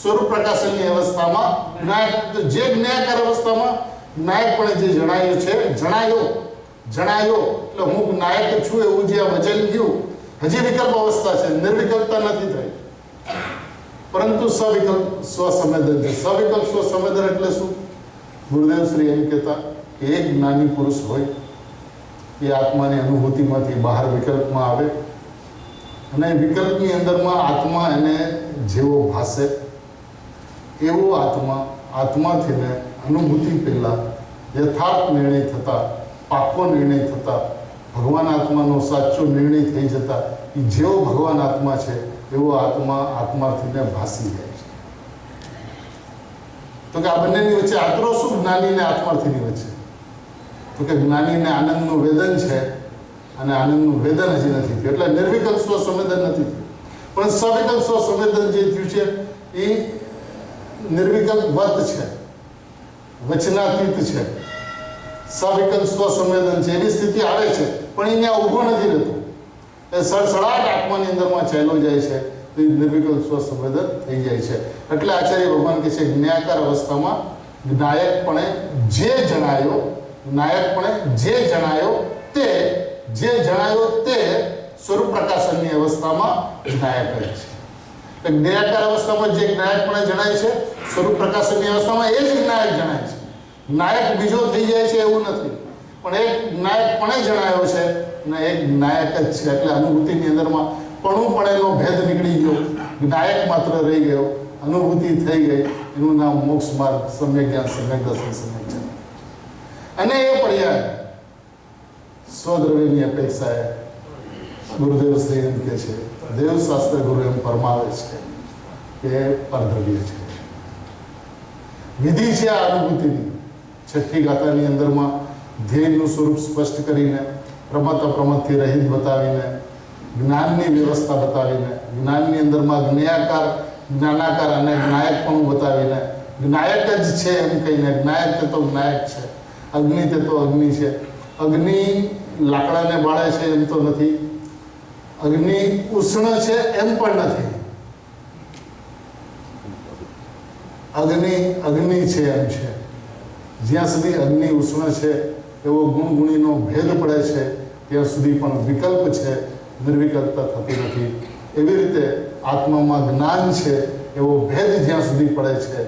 સ્વરૂપ પ્રકાશનની અવસ્થામાં જ્ઞાયક. જે જ્ઞાયકાર અવસ્થામાં જ્ઞાયકપણે જે જણાયું છે, જણાયો એટલે હું જ્ઞાયક છું એવું જે આ વચન ગયું, હજી વિકલ્પ અવસ્થા છે, નિર્વિકલ્પતા નથી થઈ, પરંતુ સવિકલ્પ સ્વસંવેદન છે. સવિકલ્પ સ્વસંવેદન એટલે શું? ગુરુદેવ શ્રી એમ કહેતા કે એક જ્ઞાની પુરુષ હોય એ આત્માની અનુભૂતિમાંથી બહાર વિકલ્પમાં આવે અને વિકલ્પની અંદરમાં આત્મા એને જેવો ભાસે એવો આત્માથીને અનુભૂતિ પહેલાં યથાર્થ નિર્ણય થતા, પાકો નિર્ણય થતા, ભગવાન આત્માનો સાચો નિર્ણય થઈ જતા એ જેવો ભગવાન આત્મા છે એવો આત્માથીને ભાસી જાય છે. તો કે આ બંનેની વચ્ચે આતરો શું જ્ઞાની ને આત્માર્થીની વચ્ચે? તો કે જ્ઞાનીને આનંદનું વેદન છે અને આનંદનું વેદન હજી નથી થયું, એટલે નિર્વિકલ્પ સ્વ સંવેદન નથી થયું. પણ સવિકલ્પ સ્વ સંવેદન જે થયું છે એ નિર્વિકલ્પ વત છે, વચનાતીત છે. સવિકલ્પ સ્વ સંવેદન છે એવી સ્થિતિ આવે છે પણ અહીંયા ઊભો નથી રહેતો, એ સડસડાટ આત્માની અંદરમાં ચાલ્યો જાય છે તો એ નિર્વિકલ્પ સ્વ સંવેદન થઈ જાય છે. એટલે આચાર્ય ભગવાન કહે છે જ્ઞાકાર અવસ્થામાં નાયકપણે જે જણાયો તે સ્વરૂપ પ્રકાશનની અવસ્થામાં જ્ઞાયક જ છે. જ્ઞાયકાર અવસ્થામાં જે જ્ઞાયકપણે જણાય છે સ્વરૂપ પ્રકાશનની અવસ્થામાં એ જ જ્ઞાયક જણાય છે. નાયક બીજો થઈ જાય છે એવું નથી, પણ એક જ્ઞાયકપણે જણાયો છે અને એક જ્ઞાયક જ છે. એટલે અનુભૂતિની અંદરમાં પણુપણેનો ભેદ નીકળી ગયો, જ્ઞાયક માત્ર રહી ગયો, અનુભૂતિ થઈ ગઈ. એનું નામ મોક્ષ માર્ગ, સમ્યક જ્ઞાન, સમ્યક દર્શન, સમ્યક છે. અને એ પર્યાય સ્વદ્રવ્યની અપેક્ષાએ ગુરુદેવ શ્રી એમ કહે છે, દેવશાસ્ત્ર ગુરુ એમ ફરમાવે છે કે પરદ્રવ્ય છે, વિધિ છે આ અનુભૂતિની. છઠ્ઠી ગાથાની અંદરમાં ધ્યેયનું સ્વરૂપ સ્પષ્ટ કરીને, પ્રમથથી રહિત બતાવીને, જ્ઞાનની વ્યવસ્થા બતાવીને, જ્ઞાનની અંદરમાં જ્ઞાનાકાર અને જ્ઞાયકપણું બતાવીને, જ્ઞાયક જ છે એમ કહીને, જ્ઞાયક તે તો જ્ઞાયક છે, અગ્નિ તે તો અગ્નિ છે. અગ્નિ લાકડાને બાળે છે એમ તો નથી, અગ્નિ ઉષ્ણ છે એમ પણ નથી, અગ્નિ છે એમ છે. જ્યાં સુધી અગ્નિ ઉષ્ણ છે એવો ગુણગુણીનો ભેદ પડે છે ત્યાં સુધી પણ વિકલ્પ છે, નિર્વિકલ્પતા થતી નથી. એવી રીતે આત્મામાં જ્ઞાન છે એવો ભેદ જ્યાં સુધી પડે છે,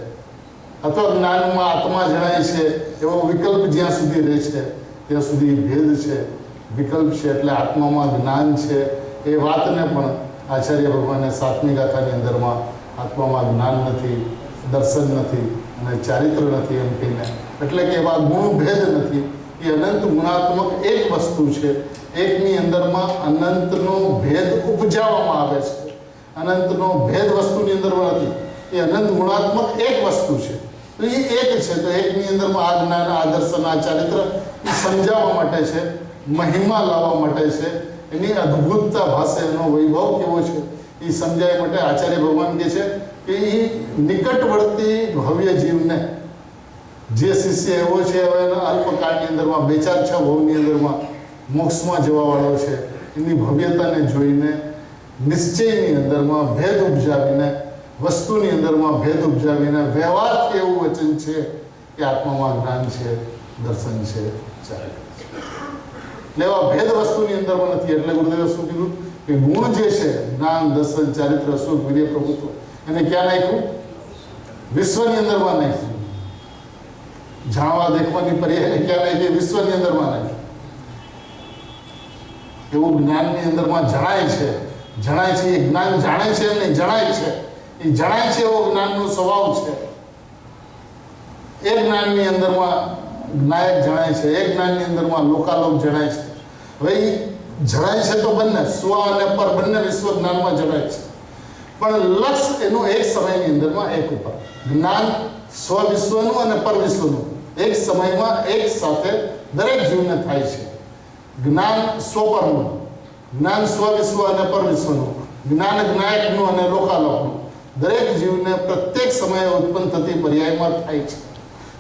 અથવા જ્ઞાનમાં આત્મા જણાય છે એવો વિકલ્પ જ્યાં સુધી રહે છે ત્યાં સુધી ભેદ છે, વિકલ્પ છે. એટલે આત્મામાં જ્ઞાન છે એ વાતને પણ આચાર્ય ભગવાને 7મી ગાથાની અંદરમાં આત્મામાં જ્ઞાન નથી, દર્શન નથી અને ચારિત્ર નથી એમ કહીને, એટલે કે એવા ગુણ ભેદ નથી. એ અનંત ગુણાત્મક એક વસ્તુ છે. એકની અંદરમાં અનંતનો ભેદ ઉપજાવવામાં આવે છે, અનંતનો ભેદ વસ્તુની અંદરમાં નથી. એ અનંત ગુણાત્મક એક વસ્તુ છે. તો એ એક છે. તો એકની અંદરમાં આ જ્ઞાન, આ દર્શન, આ ચારિત્ર એ સમજાવવા માટે છે, મહિમા લાવવા માટે છે, એની અદ્ભુતતા ભાષે, એનો વૈભવ કેવો છે એ સમજાવવા માટે આચાર્ય ભગવાન કહે છે કે એ નિકટવર્તી ભવ્ય જીવને જે શિષ્ય એવો છે હવે અલ્પકાળની અંદરમાં 2-4-6 ભવની અંદરમાં મોક્ષમાં જવાવાળો છે, એની ભવ્યતાને જોઈને નિશ્ચયની અંદરમાં ભેદ ઉપજાવીને, વસ્તુની અંદરમાં ભેદ ઉપજાવીને વ્યવહારથી એવું વચન છે કે આત્મામાં જ્ઞાન છે, દર્શન છે, ચારિત્ર છે. એટલે એવા ભેદ વસ્તુની અંદરમાં નથી. એટલે ગુરુદેવે શું કીધું કે ગુણ જે છે, જ્ઞાન, દર્શન, ચારિત્ર, સુખ, વીર્ય, પ્રભુત્વ, એને ક્યાં નાખ્યું? વિશ્વની અંદરમાં નાખ્યું. જાણવા દેખવાની પર્યાય ક્યાં નાખી? વિશ્વની અંદરમાં નાખી. એવું જ્ઞાનની અંદરમાં જણાય છે એ જ્ઞાન જાણે છે એમ નહીં, જણાય છે. એ જણાય છે એવો જ્ઞાનનો સ્વભાવ છે. એ જ્ઞાનની અંદરમાં જ્ઞાયક જણાય છે, એ જ્ઞાનની અંદરમાં લોકાલોક જણાય છે. હવે એ જણાય છે તો બંને સ્વ અને પર બંને વિશ્વ જ્ઞાનમાં જણાય છે, પણ લક્ષ્ય એનું એક સમયની અંદરમાં એક ઉપર. જ્ઞાન સ્વ વિશ્વનું અને પર વિશ્વનું એક સમયમાં એક સાથે દરેક જીવને થાય છે. જ્ઞાન સ્વપરનું, જ્ઞાન સ્વ વિશ્વ અને પર વિશ્વનું, જ્ઞાન જ્ઞાયકનું અને લોકાલોકનું દરેક જીવને પ્રત્યેક સમયે ઉત્પન્ન થતી પર્યાયમાં થાય છે.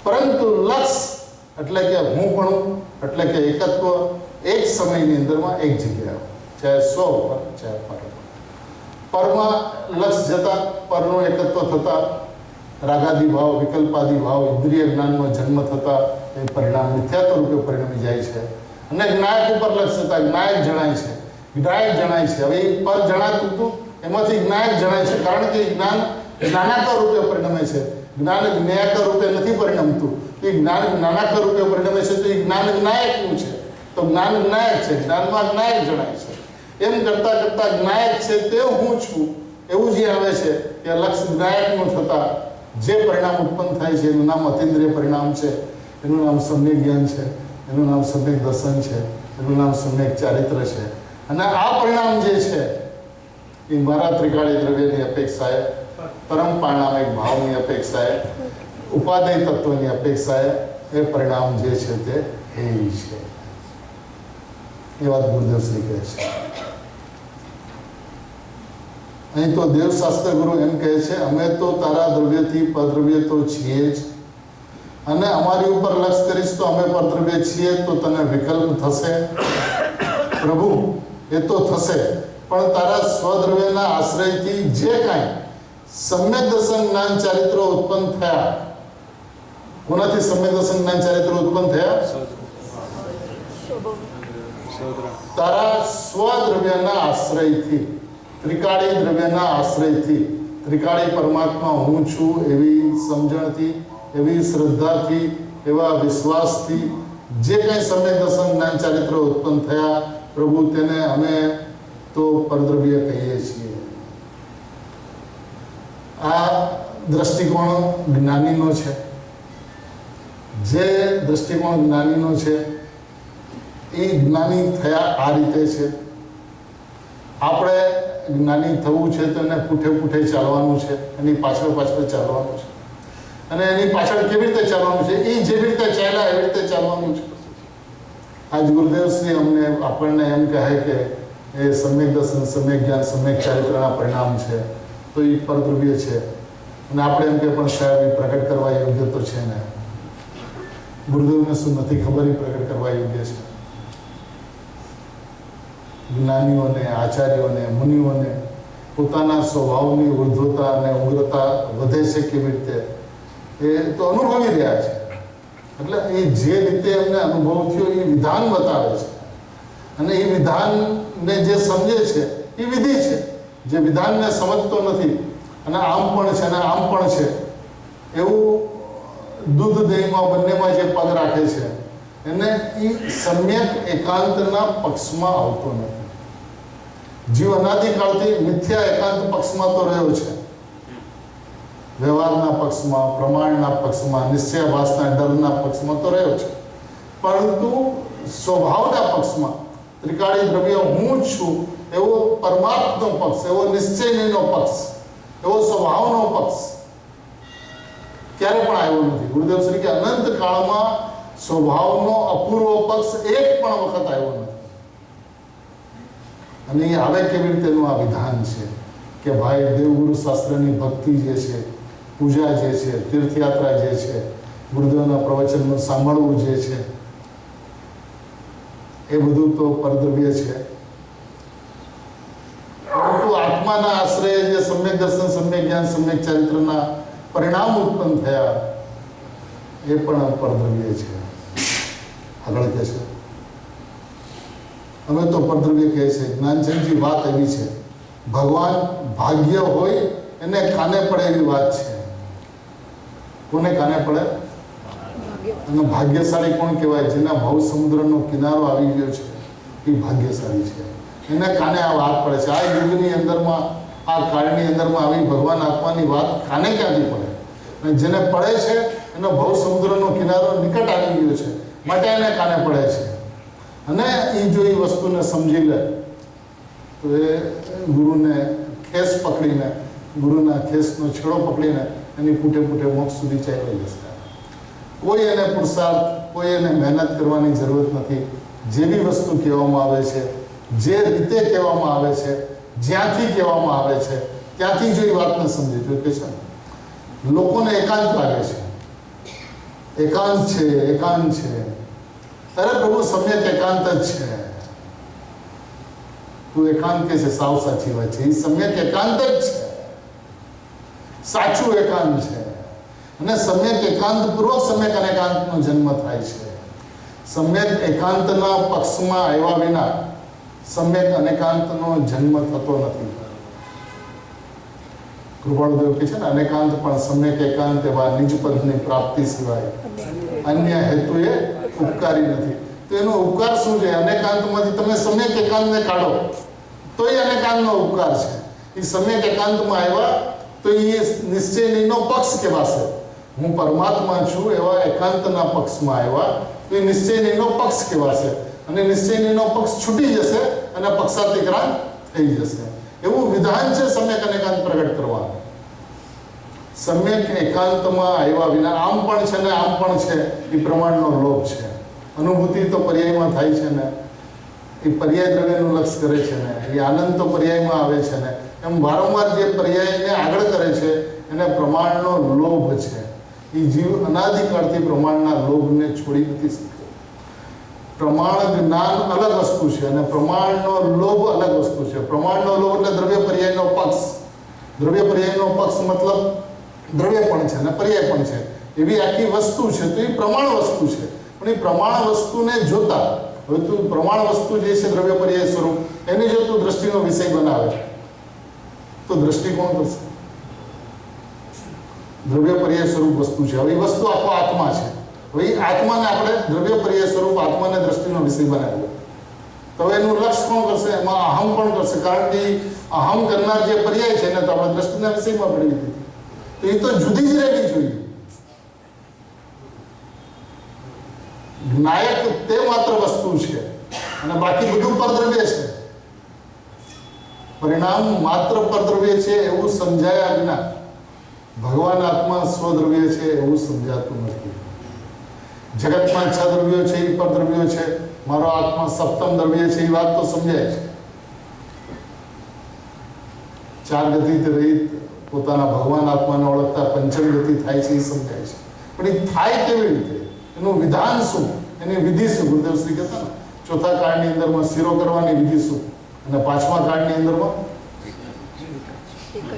પરંતુ લક્ષ્ય એટલે કે હું પણ, એટલે કે એકત્વ એક સમયની અંદરમાં એક જગ્યાએ, ચાહે સ્વ ઉપર ચાહે પર. પરમાં લક્ષ્ય જતા, પરનું એકત્વ થતા રાગાદી ભાવ, વિકલ્પાદી ભાવ, ઇન્દ્રિય જ્ઞાનનો જન્મ થતા એ પરિણામ મિથ્યાત્વ રૂપે પરિણમી જાય છે. અને જ્ઞાયક ઉપર લક્ષ્ય થતા જ્ઞાયક જણાય છે, જ્ઞાયક જણાય છે. હવે એ પર જણાતું હતું એમાંથી જ્ઞાયક જણાય છે, કારણ કે જ્ઞાન જ્ઞાનાકાર રૂપે પરિણમે છે. જ્ઞાન જ્ઞાયકાર રૂપે નથી પરિણમતું. એ જ્ઞાન જ્ઞાનાકાર રૂપે પરિણમે છે તો એ જ્ઞાન જ્ઞાયકનું છે. તો જ્ઞાન જ્ઞાયક છે, જ્ઞાનમાં જ્ઞાયક જણાય છે. એમ કરતા કરતા જ્ઞાયક છે તે હું છું એવું જે આવે છે કે લક્ષ જ્ઞાયકનું થતા જે પરિણામ ઉત્પન્ન થાય છે એનું નામ અતિન્દ્રિય પરિણામ છે, એનું નામ સમ્યક જ્ઞાન છે, એનું નામ સમ્યક દર્શન છે, એનું નામ સમ્યક ચારિત્ર છે. અને આ પરિણામ જે છે એ મારા ત્રિકાળી દ્રવ્યની અપેક્ષાએ, પરમ પારણામિક ભાવની અપેક્ષાએ, ઉપાદેય તત્વની અપેક્ષાએ એ પરિણામ જે છે તે હેય છે. એ વાત ગુરુદેવ શ્રી કહે છે. અહીં તો દેવશાસ્ત્ર ગુરુ એમ કહે છે, અમે તો તારા દ્રવ્યથી પરદ્રવ્ય તો છીએ જ, અને અમારી ઉપર લક્ષ કરીશ તો અમે પરદ્રવ્ય છીએ તો તને વિકલ્પ થશે. પ્રભુ એ તો થશે, પણ તારા સ્વદ્રવ્યના આશ્રયથી જે કાંઈ સમ્યક દર્શન જ્ઞાન ચારિત્રો ઉત્પન્ન થયા, કોનાથી સમ્યક દર્શન જ્ઞાન ચારિત્રો ઉત્પન્ન થયા? તારા સ્વદ્રવ્યના આશ્રયથી, ત્રિકાળી દ્રવ્યના આશ્રયથી, ત્રિકાળી પરમાત્મા હું છું એવી સમજણથી, એવી શ્રદ્ધાથી, એવા વિશ્વાસથી જે કંઈ સમ્યક દર્શન જ્ઞાન ચારિત્રો ઉત્પન્ન થયા, પ્રભુ તેને અમે તો પરદ્રવ્ય કહીએ છીએ. આ દ્રષ્ટિકોણ જ્ઞાનીનો છે. જે દ્રષ્ટિકોણ જ્ઞાનીનો છે એ જ્ઞાની થયા આ રીતે છે. આપણે જ્ઞાની થવું છે તો એને પૂઠે પૂઠે ચાલવાનું છે, એની પાછળ પાછળ ચાલવાનું છે. અને એની પાછળ કેવી રીતે ચાલવાનું છે? એ જેવી રીતે ચાલ્યા એવી રીતે ચાલવાનું છે. આજ ગુરુદેવશ્રી અમને આપણને એમ કહે કે એ સમ્યક દર્શન, સમ્યક જ્ઞાન, સમ્યક ચારિત્રના પરિણામ છે તો એ પરદ્રવ્ય છે. અને આપણે એમ કે પણ સાહેબ એ પ્રગટ કરવા યોગ્ય તો છે ને. ગુરુદેવને શું નથી ખબર એ પ્રગટ કરવા યોગ્ય છે? જ્ઞાનીઓને, આચાર્યોને, મુનિઓને પોતાના સ્વભાવની ઉર્ધ્વતા અને ઉગ્રતા વધે છે કેવી રીતે એ તો અનુભવી રહ્યા છે. એટલે એ જે રીતે એમને અનુભવ થયો એ વિધાન બતાવે છે. અને એ વિધાનને જે સમજે છે એ વિધિ છે. જે વિધાનને સમજતો નથી અને આમ પણ છે અને આમ પણ છે એવું દૂધ દહીંમાં બંનેમાં જે પગ રાખે છે એને એ સમ્યક એકાંતના પક્ષમાં આવતો નથી. જીવ અનાદિકાળથી મિથ્યા એકાંત પક્ષમાં તો રહ્યો છે, વ્યવહારના પક્ષમાં, પ્રમાણના પક્ષમાં, નિશ્ચયાભાસના ડરના પક્ષમાં તો રહ્યો છે, પરંતુ સ્વભાવના પક્ષમાં ત્રિકાળી દ્રવ્ય હું જ છું એવો પરમાર્થનો પક્ષ, એવો નિશ્ચયનો પક્ષ, એવો સ્વભાવનો પક્ષ ક્યારે પણ આવ્યો નથી. ગુરુદેવ શ્રી કે અનંત કાળમાં સ્વભાવનો અપૂર્વ પક્ષ એક પણ વખત આવ્યો નથી. અને એ આવે કેવી રીતેનું આ વિધાન છે કે ભાઈ દેવગુરુ શાસ્ત્રની ભક્તિ જે છે, પૂજા જે છે, તીર્થયાત્રા જે છે, ગુરુદેવના પ્રવચનનું સાંભળવું જે છે એ બધું તો પરદ્રવ્ય છે. પરંતુ આત્માના આશ્રય જે સમ્યક દર્શન, સમ્યક જ્ઞાન, સમ્યક ચારિત્રના પરિણામ ઉત્પન્ન થયા એ પણ પરદ્રવ્ય છે. આગળ કહે છે અમે તો પરદ્રવ્ય કહે છે. જ્ઞાનચંદજી વાત એવી છે, ભગવાન ભાગ્ય હોય એને કાને પડે એવી વાત છે. કોને કાને પડે? અને ભાગ્યશાળી કોણ કહેવાય? જેના ભવ સમુદ્રનો કિનારો આવી ગયો છે એ ભાગ્યશાળી છે. એને કાને આ વાત પડે છે. આ યુગની અંદરમાં, આ કાળની અંદરમાં આવી ભગવાન આત્માની વાત કાને ક્યાંથી પડે? અને જેને પડે છે એનો ભવ સમુદ્રનો કિનારો નિકટ આવી ગયો છે માટે એને કાને પડે છે. અને એ જો એ વસ્તુને સમજી લે તો એ ગુરુને ખેસ પકડીને, ગુરુના ખેસનો છેડો પકડીને એની પૂઠે પૂઠે મોક્ષ સુધી ચાલી જશે. કોઈ એને પુરુષાર્થ, કોઈ એને મહેનત કરવાની જરૂરત નથી. જેવી વસ્તુ કહેવામાં આવે છે, જે રીતે કહેવામાં આવે છે, જ્યાંથી કહેવામાં આવે છે ત્યાંથી જો એ વાતને સમજી જો કે છે લોકોને એકાંત લાગે છે, એકાંત છે, એકાંત છે. અરે પ્રભુ સમ્યક એકાંત જ છે. તું એકાંત કે છે, સાવ સાચી વાત છે. એ સમ્યક એકાંત જ છે, સાચું એકાંત છે. અને સમ્યક એકાંત પૂર્વક સમ્યક અનેકાંતનો જન્મ થાય છે. સમ્યક એકાંતના પક્ષમાં આવ્યા વિના સમ્યક અનેકાંતનો જન્મ થતો નથી. કૃપાળુદેવ કહે છે ને, અનેકાંત પણ સમ્યક એકાંત એવા નિજ પદની પ્રાપ્તિ સિવાય અન્ય હેતુએ ઉપકારી નથી. તો એનો ઉપકાર શું છે? અનેકાંતમાંથી તમે સમ્યક એકાંતને કાઢો તો એ અનેકાંતનો ઉપકાર છે. એ સમ્યક એકાંતમાં આવ્યા તો એ નિશ્ચયનો પક્ષ કહેવાશે. હું પરમાત્મા છું એવા એકાંતના પક્ષમાં આવ્યા તો એ નિશ્ચયનો પક્ષ કહેવાશે. અને નિશ્ચયનો પક્ષ છૂટી જશે અને પક્ષાતિક્રાંત થઈ જશે. એવું વિધાન છે સમ્યક અનેકાંત પ્રગટ કરવાનું. સમ્યક એકાંતમાં આવ્યા વિના આમ પણ છે ને આમ પણ છે એ પ્રમાણનો લોપ છે. અનુભૂતિ તો પર્યાયમાં થાય છે ને, એ પર્યાય દ્રવ્યનું લક્ષ કરે છે ને, એ આનંદ તો પર્યાયમાં આવે છે ને, એમ વારંવાર જે પર્યાયને આગળ કરે છે એને પ્રમાણનો લોભ છે. એ જીવ અનાદિકાળથી પ્રમાણના લોભને છોડી નથી શકતો. પ્રમાણ જ્ઞાન અલગ વસ્તુ છે અને પ્રમાણનો લોભ અલગ વસ્તુ છે. પ્રમાણનો લોભ એટલે દ્રવ્ય પર્યાયનો પક્ષ. દ્રવ્ય પર્યાયનો પક્ષ મતલબ દ્રવ્ય પણ છે અને પર્યાય પણ છે એવી આખી વસ્તુ છે. તો એ પ્રમાણ વસ્તુ છે. પણ એ પ્રમાણ વસ્તુને જોતા, હવે તું પ્રમાણ વસ્તુ જે છે દ્રવ્ય પર્યાય સ્વરૂપ, એને જો તું દ્રષ્ટિનો વિષય બનાવે તો દ્રષ્ટિ કોણ કરશે? દ્રવ્ય પર્યાય સ્વરૂપ વસ્તુ છે. હવે એ વસ્તુ આખો આત્મા છે. હવે એ આત્માને આપણે દ્રવ્ય પર્યાય સ્વરૂપ આત્માને દ્રષ્ટિનો વિષય બનાવ્યો તો હવે એનું લક્ષ કોણ કરશે? એમાં અહમ કોણ કરશે? કારણ કે અહમ કરનાર જે પર્યાય છે એને તો આપણે દ્રષ્ટિના વિષયમાં પડી દીધી. તો એ તો જુદી જ રહેવી જોઈએ. નાયક તે માત્ર વસ્તુ છે અને બાકી બધું પરદ્રવ્ય છે. પરિણામ માત્ર પરદ્રવ્ય છે એવું સમજાયા વિના ભગવાન આત્મા સ્વદ્રવ્ય છે એવું સમજાતું નથી. જગતમાં 6 દ્રવ્યો છે એ પરદ્રવ્યો છે, મારો આત્મા સપ્તમ દ્રવ્ય છે એ વાત તો સમજાય છે. 4 ગતિથી રહિત પોતાના ભગવાન આત્માને ઓળખતા પંચમ ગતિ થાય છે એ સમજાય છે. પણ એ થાય કેવી રીતે? એનું વિધાન શું? એની વિધિ શું? ગુરુદેવ શ્રી કહેતા ને 4થા કાળની અંદરમાં શીરો કરવાની વિધિ શું અને 5મા કાળની અંદરમાં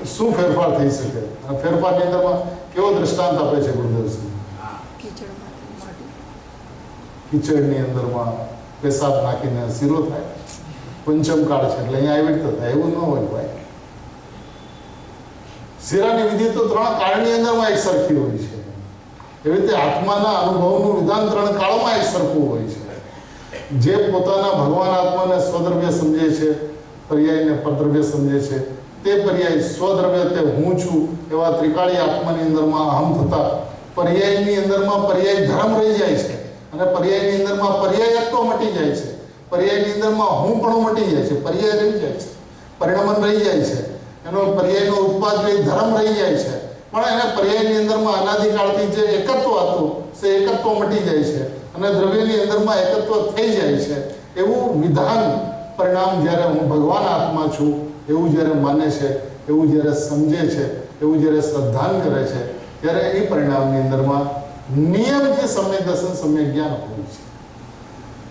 શું ફેરફાર થઈ શકે? અને ફેરફારની અંદરમાં કેવો દ્રષ્ટાંત આપે છે ગુરુદેવ શ્રી? કિચડની અંદરમાં પેશાબ નાખીને શીરો થાય. પંચમ કાળ છે એટલે અહીંયા આવી રીતે થાય એવું ન હોય ભાઈ. શીરાની વિધિ તો 3 કાળની અંદરમાં એક સરખી હોય છે. એવી રીતે આત્માના અનુભવનું વિધાન 3 કાળમાં એક સરખું હોય છે. જે પોતાના ભગવાન આત્માને સ્વદ્રવ્ય સમજે છે, પર્યાયને પરદ્રવ્ય સમજે છે, તે પર્યાય સ્વદ્રવ્ય તે હું છું એવા ત્રિકાળી આત્માની અંદરમાં અહમ થતા પર્યાયની અંદરમાં પર્યાય ધર્મ રહી જાય છે અને પર્યાયની અંદરમાં પર્યાયત્વ મટી જાય છે. પર્યાયની અંદરમાં હું પણ મટી જાય છે, પર્યાય રહી જાય છે, પરિણમન રહી જાય છે, એનો પર્યાયનો ઉત્પાદ ધર્મ રહી જાય છે. પણ એને પર્યાયની અંદરમાં અનાદિકાળથી જે એકત્વ હતું તે એકત્વ મટી જાય છે અને દ્રવ્યની અંદરમાં એકત્વ થઈ જાય છે. એવું વિધાન પરિણામ જ્યારે હું ભગવાન આત્મા છું એવું જ્યારે માને છે, એવું જ્યારે સમજે છે, એવું જ્યારે શ્રદ્ધાન કરે છે ત્યારે એ પરિણામની અંદરમાં નિયમથી સમ્યક દર્શન સમ્યક જ્ઞાન હોય છે.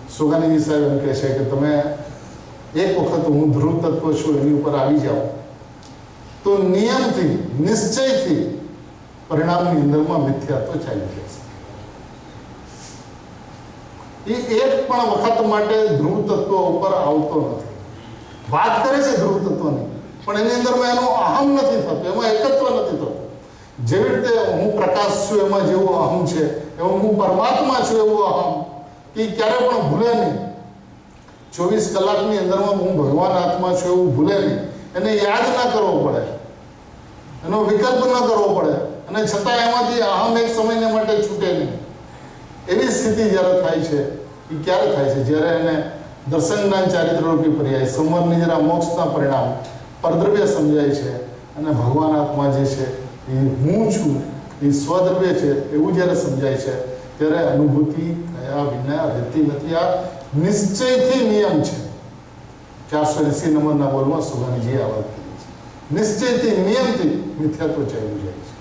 સુગાનંદજી સાહેબ એમ કહે છે કે તમે એક વખત હું ધ્રુવ તત્વ છું એની ઉપર આવી જાઓ તો નિયમથી નિશ્ચયથી પરિણામની અંદરમાં મિથ્યાત્વ ચાલી જશે. એ એક પણ વખત માટે ધ્રુવ તત્વ ઉપર આવતો નથી. વાત કરે છે ધ્રુવ તત્વની પણ એની અંદરમાં એનો અહમ નથી થતો, એમાં એકત્વ નથી થતું. જેવી રીતે હું પ્રકાશ છું એમાં જેવું અહમ છે એવું હું પરમાત્મા છું એવું અહમ કે ક્યારે પણ ભૂલે નહીં. 24 કલાકની અંદરમાં હું ભગવાન આત્મા છું એવું ભૂલે નહીં. એને યાદ ના કરવો પડે, એનો વિકલ્પ ન કરવો પડે અને છતાં એમાંથી અહમ એક સમયને માટે છૂટે નહીં. એવી સ્થિતિ જ્યારે થાય છે એ ક્યારે થાય છે? જ્યારે એને દર્શન જ્ઞાન ચારિત્રરૂપી પર્યાય સંવરની જરા મોક્ષના પરિણામ પરદ્રવ્ય સમજાય છે અને ભગવાન આત્મા જે છે એ હું છું, એ સ્વદ્રવ્ય છે એવું જ્યારે સમજાય છે ત્યારે અનુભૂતિ થયા વિના રહેતી નથી. આ નિશ્ચયથી નિયમ છે. 480 નંબરના બોલમાં સુગાનીજીએ આ વાત કરી છે. નિશ્ચયથી નિયમથી મિથ્યાત્વ ચાલ્યું જાય છે.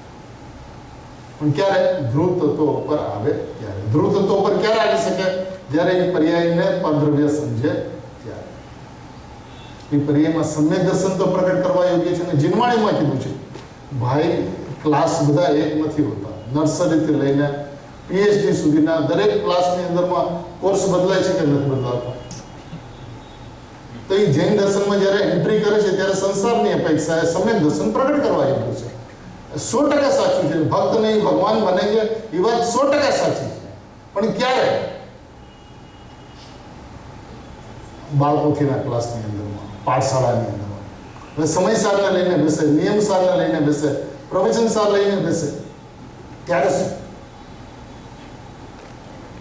પણ ક્યારે? ધ્રુવ તત્વ ઉપર આવે ત્યારે. ધ્રુવ તત્વ ઉપર ક્યારે આવી શકે? જ્યારે એ પર્યાયને પરદ્રવ્ય સમજે ત્યારે. એ પર્યાયમાં સમ્યક દર્શન તો પ્રગટ કરવા યોગ્ય છે અને જીનવાણીમાં કીધું છે ભાઈ ક્લાસ બધા એક નથી હોતા. નર્સરીથી લઈને PhD સુધીના દરેક ક્લાસની અંદરમાં કોર્સ બદલાય છે કે નથી બદલાતો? તો એ જૈન દર્શનમાં જ્યારે એન્ટ્રી કરે છે ત્યારે સંસારની અપેક્ષાએ સમ્યક દર્શન પ્રગટ કરવા યોગ્ય છે. 100% સાચું છે. ભક્ત નહીં ભગવાન બને છે એ વાત 100% સાચી છે. પણ ક્યારે? બાળકોથીના ક્લાસની અંદરમાં, પાઠશાળાની અંદરમાં. હવે સમય સારને લઈને બેસે, નિયમ સારને લઈને બેસે, પ્રવચન સાર લઈને બેસે, ત્યારે શું?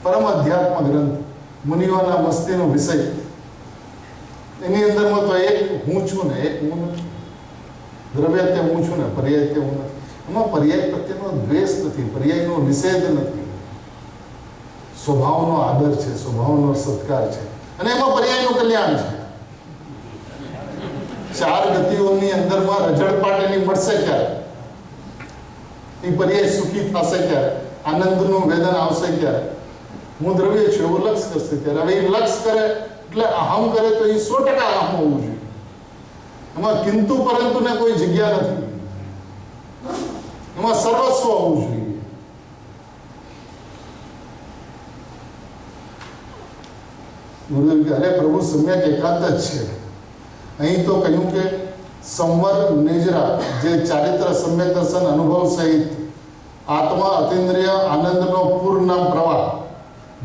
પરમ અધ્યાત્મ ગ્રંથ, મુનિઓના મસ્તીનો વિષય, એની અંદરમાં તો એક હું છું ને એક હું નથી. દ્રવ્ય તે હું છું ને પર્યાય તે હું નથી. એમાં પર્યાય પ્રત્યેનો દ્વેષ નથી, પર્યાયનો નિષેધ નથી, સ્વભાવનો આદર છે, સ્વભાવનો સત્કાર છે, અને એમાં પર્યાયનું કલ્યાણ છે. ચાર ગતિઓની અંદરમાં રજળપાટ એની મળશે ક્યારે? એ પર્યાય સુખી થશે ક્યારે? આનંદનું વેદન આવશે ક્યારે? હું દ્રવ્ય છું એવું લક્ષ કરશે ત્યારે. હવે એ લક્ષ કરે એટલે અહમ કરે તો એ 100% અહમ હોવું જોઈએ. એમાં કિંતુ પરંતુ ને કોઈ જગ્યા નથી, એમાં સર્વસ્વ હોવું જોઈએ. ગુરુદેવ કે અરે પ્રભુ સમ્યક એકાંત જ છે. અહીં તો કહ્યું કે સંવર નિજરા, જે ચારિત્ર સમ્યક દર્શન અનુભવ સહિત આત્મા અતિન્દ્રિય આનંદનો પૂર્ણ પ્રવાહ,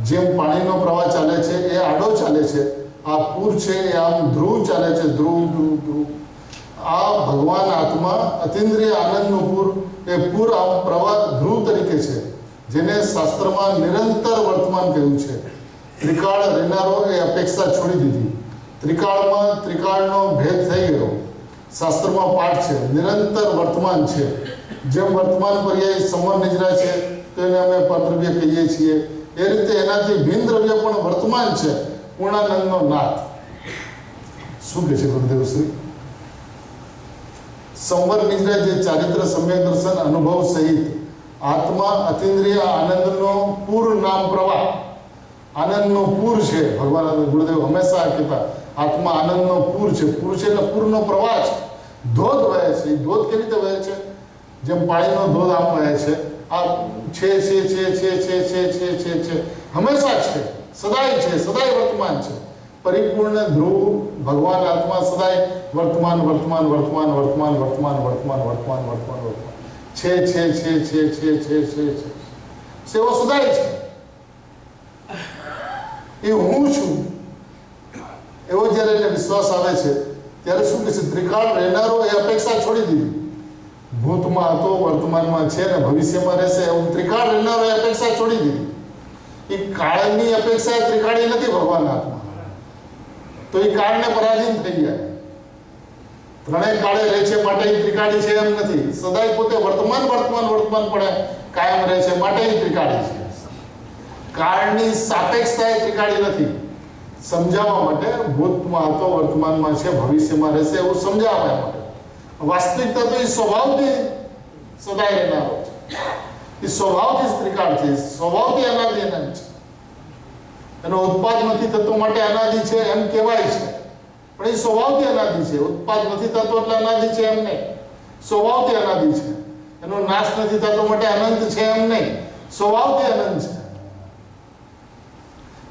જેમ પાણીનો પ્રવાહ ચાલે છે એ આડો ચાલે છે, આ પૂર છે એ આમ ધ્રુવ ચાલે છે, ધ્રુવ ધ્રુવ ધ્રુવ. આ ભગવાન આત્મા અતિન્દ્રિય આનંદનું પૂર, એ પૂર આમ પ્રવાહ ધ્રુવ તરીકે છે, જેને શાસ્ત્રમાં નિરંતર વર્તમાન કહ્યું છે. ત્રિકાળ રહેનારો એ અપેક્ષા છોડી દીધી. ત્રિકાળમાં ત્રિકાળનો ભેદ થઈ ગયો. શાસ્ત્રમાં પાઠ છે, નિરંતર વર્તમાન છે. જેમ વર્તમાન પર્યાય સંવર નિજરા છે તો એને અમે પરદ્રવ્ય કહીએ છીએ, એ રીતે એનાથી ભિન્ન દ્રવ્ય પણ વર્તમાન છે, પૂર્ણાનંદનો નાથ. શું કહે છે ગુરુદેવ શ્રી? સંવર નિજરા, જે ચારિત્ર સમ્યક દર્શન અનુભવ સહિત આત્મા અતિન્દ્રિય આનંદનો પૂર નામ પ્રવાહ, આનંદનો પૂર છે. ભગવાન ગુરુદેવ હંમેશા કહેતા આત્મા આનંદનો પૂર છે. પૂર છે એટલે પૂરનો પ્રવાહ છે, ધોધ વહે છે. એ ધોધ કેવી રીતે વહે છે? જેમ પાણીનો ધોધ આમ વહે છે. આ છે હંમેશા છે, સદાય છે, સદાય વર્તમાન છે. પરિપૂર્ણ ધ્રુવ ભગવાન આત્મા સદાય વર્તમાન વર્તમાન વર્તમાન વર્તમાન વર્તમાન વર્તમાન વર્તમાન વર્તમાન વર્તમાન છે. સેવો સદાય છે. એ હું છું એવો જ્યારે એને વિશ્વાસ આવે છે ત્યારે શું કહે છે? ત્રિકાળ રહેનારો એ અપેક્ષા છોડી દીધી. ભૂતમાં હતો, વર્તમાનમાં છે ને ભવિષ્યમાં રહેશે એવું ત્રિકાળ રહેનારો એ અપેક્ષા છોડી દીધી. એ કાળની અપેક્ષા ત્રિકાળી નથી ભગવાન આત્મા. તો એ કાળને પરાધીન થઈ ગયા. ત્રણેય કાળે રહે છે માટે એ ત્રિકાળી છે એમ નથી. સદાય પોતે વર્તમાન વર્તમાન વર્તમાન પડે કાયમ રહે છે માટે એ ત્રિકાળી છે. કાળની સાપેક્ષતા એ ત્રિકાળી નથી. સમજાવવા માટે ભૂતમાં હતો, વર્તમાનમાં છે, ભવિષ્યમાં રહેશે એવું સમજાવવા માટે. વાસ્તવિકતા તો એ સ્વભાવથી સદાય રહેનારો છે. એ સ્વભાવથી ત્રિકાળ છે, સ્વભાવથી અનાદિ અનંત છે. એનો ઉત્પાદ નથી થતો માટે અનાદિ છે એમ કહેવાય છે, પણ એ સ્વભાવથી અનાદિ છે. ઉત્પાદ નથી થતો એટલે અનાદિ છે એમ નહીં, સ્વભાવથી અનાદિ છે. એનો નાશ નથી થતો માટે અનંત છે એમ નહીં, સ્વભાવથી અનંત છે.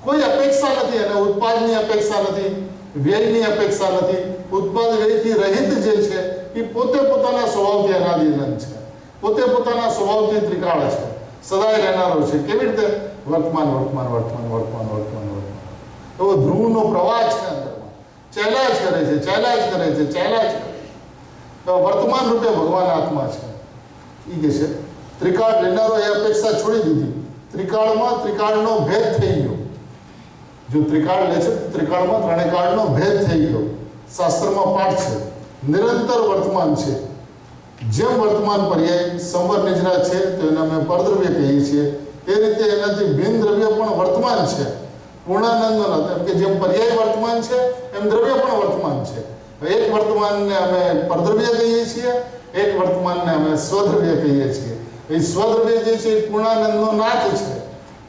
કોઈ અપેક્ષા નથી, અને ઉત્પાદની અપેક્ષા નથી, વ્યયની અપેક્ષા નથી. ઉત્પાદ વ્યયથી રહિત જે છે એ પોતે પોતાના સ્વભાવથી અનાદિ અનંત છે, પોતે પોતાના સ્વભાવથી ત્રિકાળ છે, સદાય રહેનારો છે. કેવી રીતે? વર્તમાન વર્તમાન વર્તમાન વર્તમાન વર્તમાન વર્તમાન. એવો ધ્રુવનો પ્રવાહ છે અંદરમાં, ચાલ્યા જ કરે છે, ચાલ્યા જ કરે છે, ચાલ્યા જ કરે છે. વર્તમાન રૂપે ભગવાન આત્મા છે. એ કે છે ત્રિકાળ રહેનારો એ અપેક્ષા છોડી દીધી. ત્રિકાળમાં ત્રિકાળનો ભેદ થઈ ગયો. જો ત્રિકાળ લે છે તો ત્રિકાળમાં ત્રણેય કાળનો ભેદ થઈ ગયો. શાસ્ત્રમાં પાઠ છે, નિરંતર વર્તમાન છે. જેમ વર્તમાન પર્યાય સંવર નિજરા છે તો એને અમે પરદ્રવ્ય કહીએ છીએ, એ રીતે એનાથી ભિન્ન દ્રવ્ય પણ વર્તમાન છે, પૂર્ણાનંદનો નથી. એમ કે જેમ પર્યાય વર્તમાન છે એમ દ્રવ્ય પણ વર્તમાન છે. એક વર્તમાનને અમે પરદ્રવ્ય કહીએ છીએ, એક વર્તમાનને અમે સ્વદ્રવ્ય કહીએ છીએ. એ સ્વદ્રવ્ય જે છે એ પૂર્ણાનંદનો નાથ છે,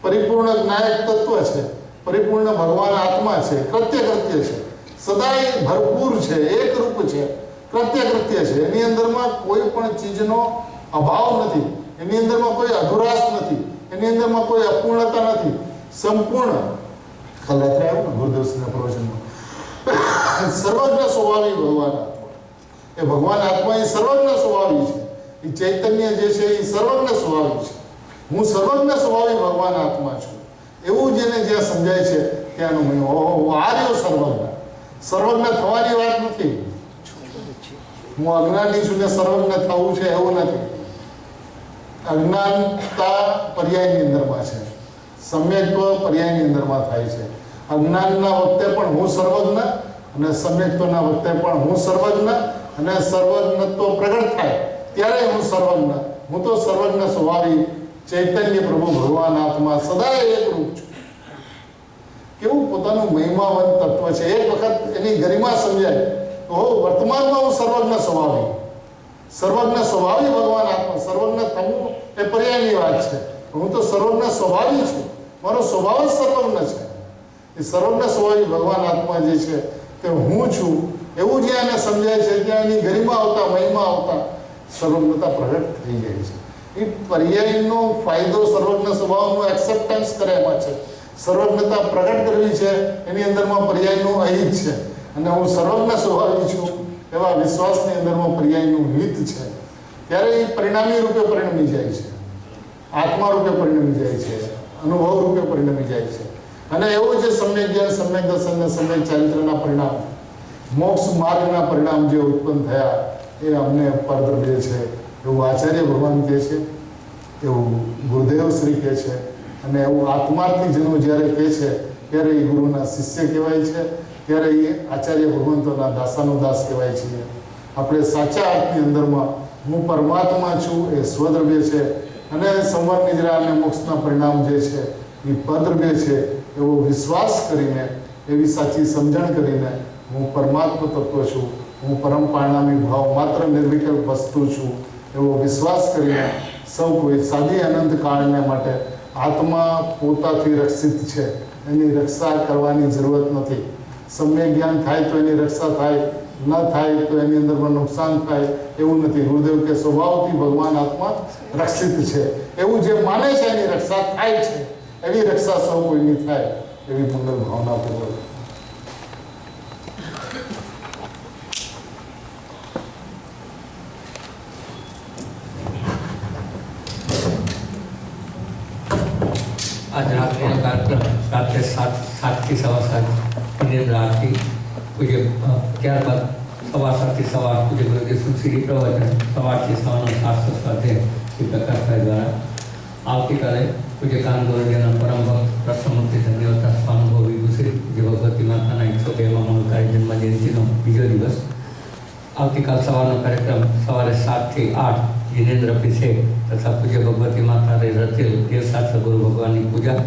પરિપૂર્ણ જ્ઞાયક તત્વ છે, પરિપૂર્ણ ભગવાન આત્મા છે, કૃત્ય છે, સદાય ભરપૂર છે, એકરૂપ છે, કૃત્ય છે. એની અંદરમાં કોઈ પણ ચીજનો અભાવ નથી, એની અંદરમાં કોઈ અધુરાશ નથી, એની અંદરમાં કોઈ અપૂર્ણતા નથી, સંપૂર્ણ. કાલ રાત્રે આવ્યું ને ગુરુદેવના પ્રવચનમાં, સર્વજ્ઞ સ્વભાવી ભગવાન આત્મા. એ ભગવાન આત્મા એ સર્વજ્ઞ સ્વભાવી છે. એ ચૈતન્ય જે છે એ સર્વજ્ઞ સ્વભાવી છે. હું સર્વજ્ઞ સ્વભાવી ભગવાન આત્મા છું એવું જેને જ્યાં સમજાય છે ત્યાંનું આર્યો સર્વજ્ઞ. સર્વજ્ઞ થવાની વાત નથી. હું અજ્ઞાની છું ને સર્વજ્ઞ થવું છે એવું નથી. અજ્ઞાનતા પર્યાયની અંદરમાં છે, સમ્યક્ત્વ પર્યાયની અંદરમાં થાય છે. અજ્ઞાનના વખતે પણ હું સર્વજ્ઞ અને સમ્યક્ત્વના વખતે પણ હું સર્વજ્ઞ, અને સર્વજ્ઞત્વ પ્રગટ થાય ત્યારે હું સર્વજ્ઞ. હું તો સર્વજ્ઞ સ્વભાવી ચૈતન્ય પ્રભુ ભગવાન આત્મા સદાય એક રૂપ છું. કેવું પોતાનું મહિમાવંત તત્વ છે. એક વખત એની ગરિમા સમજાય તો વર્તમાનમાં હું સર્વજ્ઞ સ્વભાવી, સર્વજ્ઞ સ્વભાવી ભગવાન આત્મા. સર્વજ્ઞ થવું એ પર્યાયની વાત છે. હું તો સર્વજ્ઞ સ્વભાવી છું, મારો સ્વભાવ જ સર્વજ્ઞ છે. એ સર્વજ્ઞ સ્વભાવી ભગવાન આત્મા જે છે તે હું છું એવું જ્યાં એને સમજાય છે ત્યાં એની ગરિમા આવતા મહિમા આવતા સર્વજ્ઞતા પ્રગટ થઈ જાય છે. એ પર્યાયનો ફાયદો સર્વજ્ઞ સ્વભાવનો એક્સેપ્ટન્સ કરે એમાં છે. સર્વજ્ઞતા પ્રગટ કરવી છે એની અંદરમાં પર્યાયનું અહિત છે, અને હું સર્વજ્ઞ સ્વભાવી છું એવા વિશ્વાસની અંદરમાં પર્યાયનું હિત છે. ત્યારે એ પરિણામી રૂપે પરિણમી જાય છે, આત્મા રૂપે પરિણમી જાય છે, અનુભવ રૂપે પરિણમી જાય છે. અને એવું જે સમ્યક જ્ઞાન, સમ્યક દર્શન અને સમ્યક ચારિત્રના પરિણામ, મોક્ષ માર્ગના પરિણામ જે ઉત્પન્ન થયા એ અમને પરદ્રવ્ય છે એવું આચાર્ય ભગવાન કહે છે, એવું ગુરુદેવ શ્રી કહે છે, અને એવું આત્માર્થી જેનું જ્યારે કહે છે ત્યારે એ ગુરુના શિષ્ય કહેવાય છે, ત્યારે એ આચાર્ય ભગવંતોના દાસાનો દાસ કહેવાય છે. આપણે સાચા અર્થની અંદરમાં હું પરમાત્મા છું એ સ્વદ્રવ્ય છે, અને સંવર નિદ્રા અને મોક્ષના પરિણામ જે છે એ પદ્રવ્ય છે એવો વિશ્વાસ કરીને, એવી સાચી સમજણ કરીને હું પરમાત્મા તત્વ છું, હું પરમ પરિણામી ભાવ માત્ર નિર્વિકલ્પ વસ્તુ છું એવો વિશ્વાસ કરીને સૌ કોઈ સાદી અનંત કાળને માટે આત્મા પોતાથી રક્ષિત છે, એની રક્ષા કરવાની જરૂરત નથી. સમ્યક જ્ઞાન થાય તો એની રક્ષા થાય, ન થાય તો એની અંદરમાં નુકસાન થાય એવું નથી. ગુરુદેવ કે સ્વભાવથી ભગવાન આત્મા રક્ષિત છે એવું જે માને છે એની રક્ષા થાય છે, એવી રક્ષા સૌ કોઈની થાય એવી મંગલ ભાવના પૂર્વક.
आज रात्रि कार्यक्रम रात्रि 7 થી 7:15 નિર્ણય આરતી પૂજ્ય, ત્યારબાદ 7:15 થી 8 પૂજ્ય ગુરુદેવ સુશ્રી પ્રવચન, 8 થી 9:07 સ્વાધ્યાય શ્રી પ્રકાશભાઈ દ્વારા. આવતીકાલે પૂજ્ય કાનગોરજીના પરમ ભક્ત પ્રસન્નમૂર્તિ ધન્યવાદ સ્વાનુભવી ગુરુશ્રી જે ભગવતી માતાના 102માં મંગળકારી જન્મજયંતિનો બીજો દિવસ. આવતીકાલ સવારનો કાર્યક્રમ સવારે 7 થી 8 जिनेन्द्र अभिषेक तथा पूज्य भगवती माता रे रचित देव शास्त्र गुरु भगवान की पूजा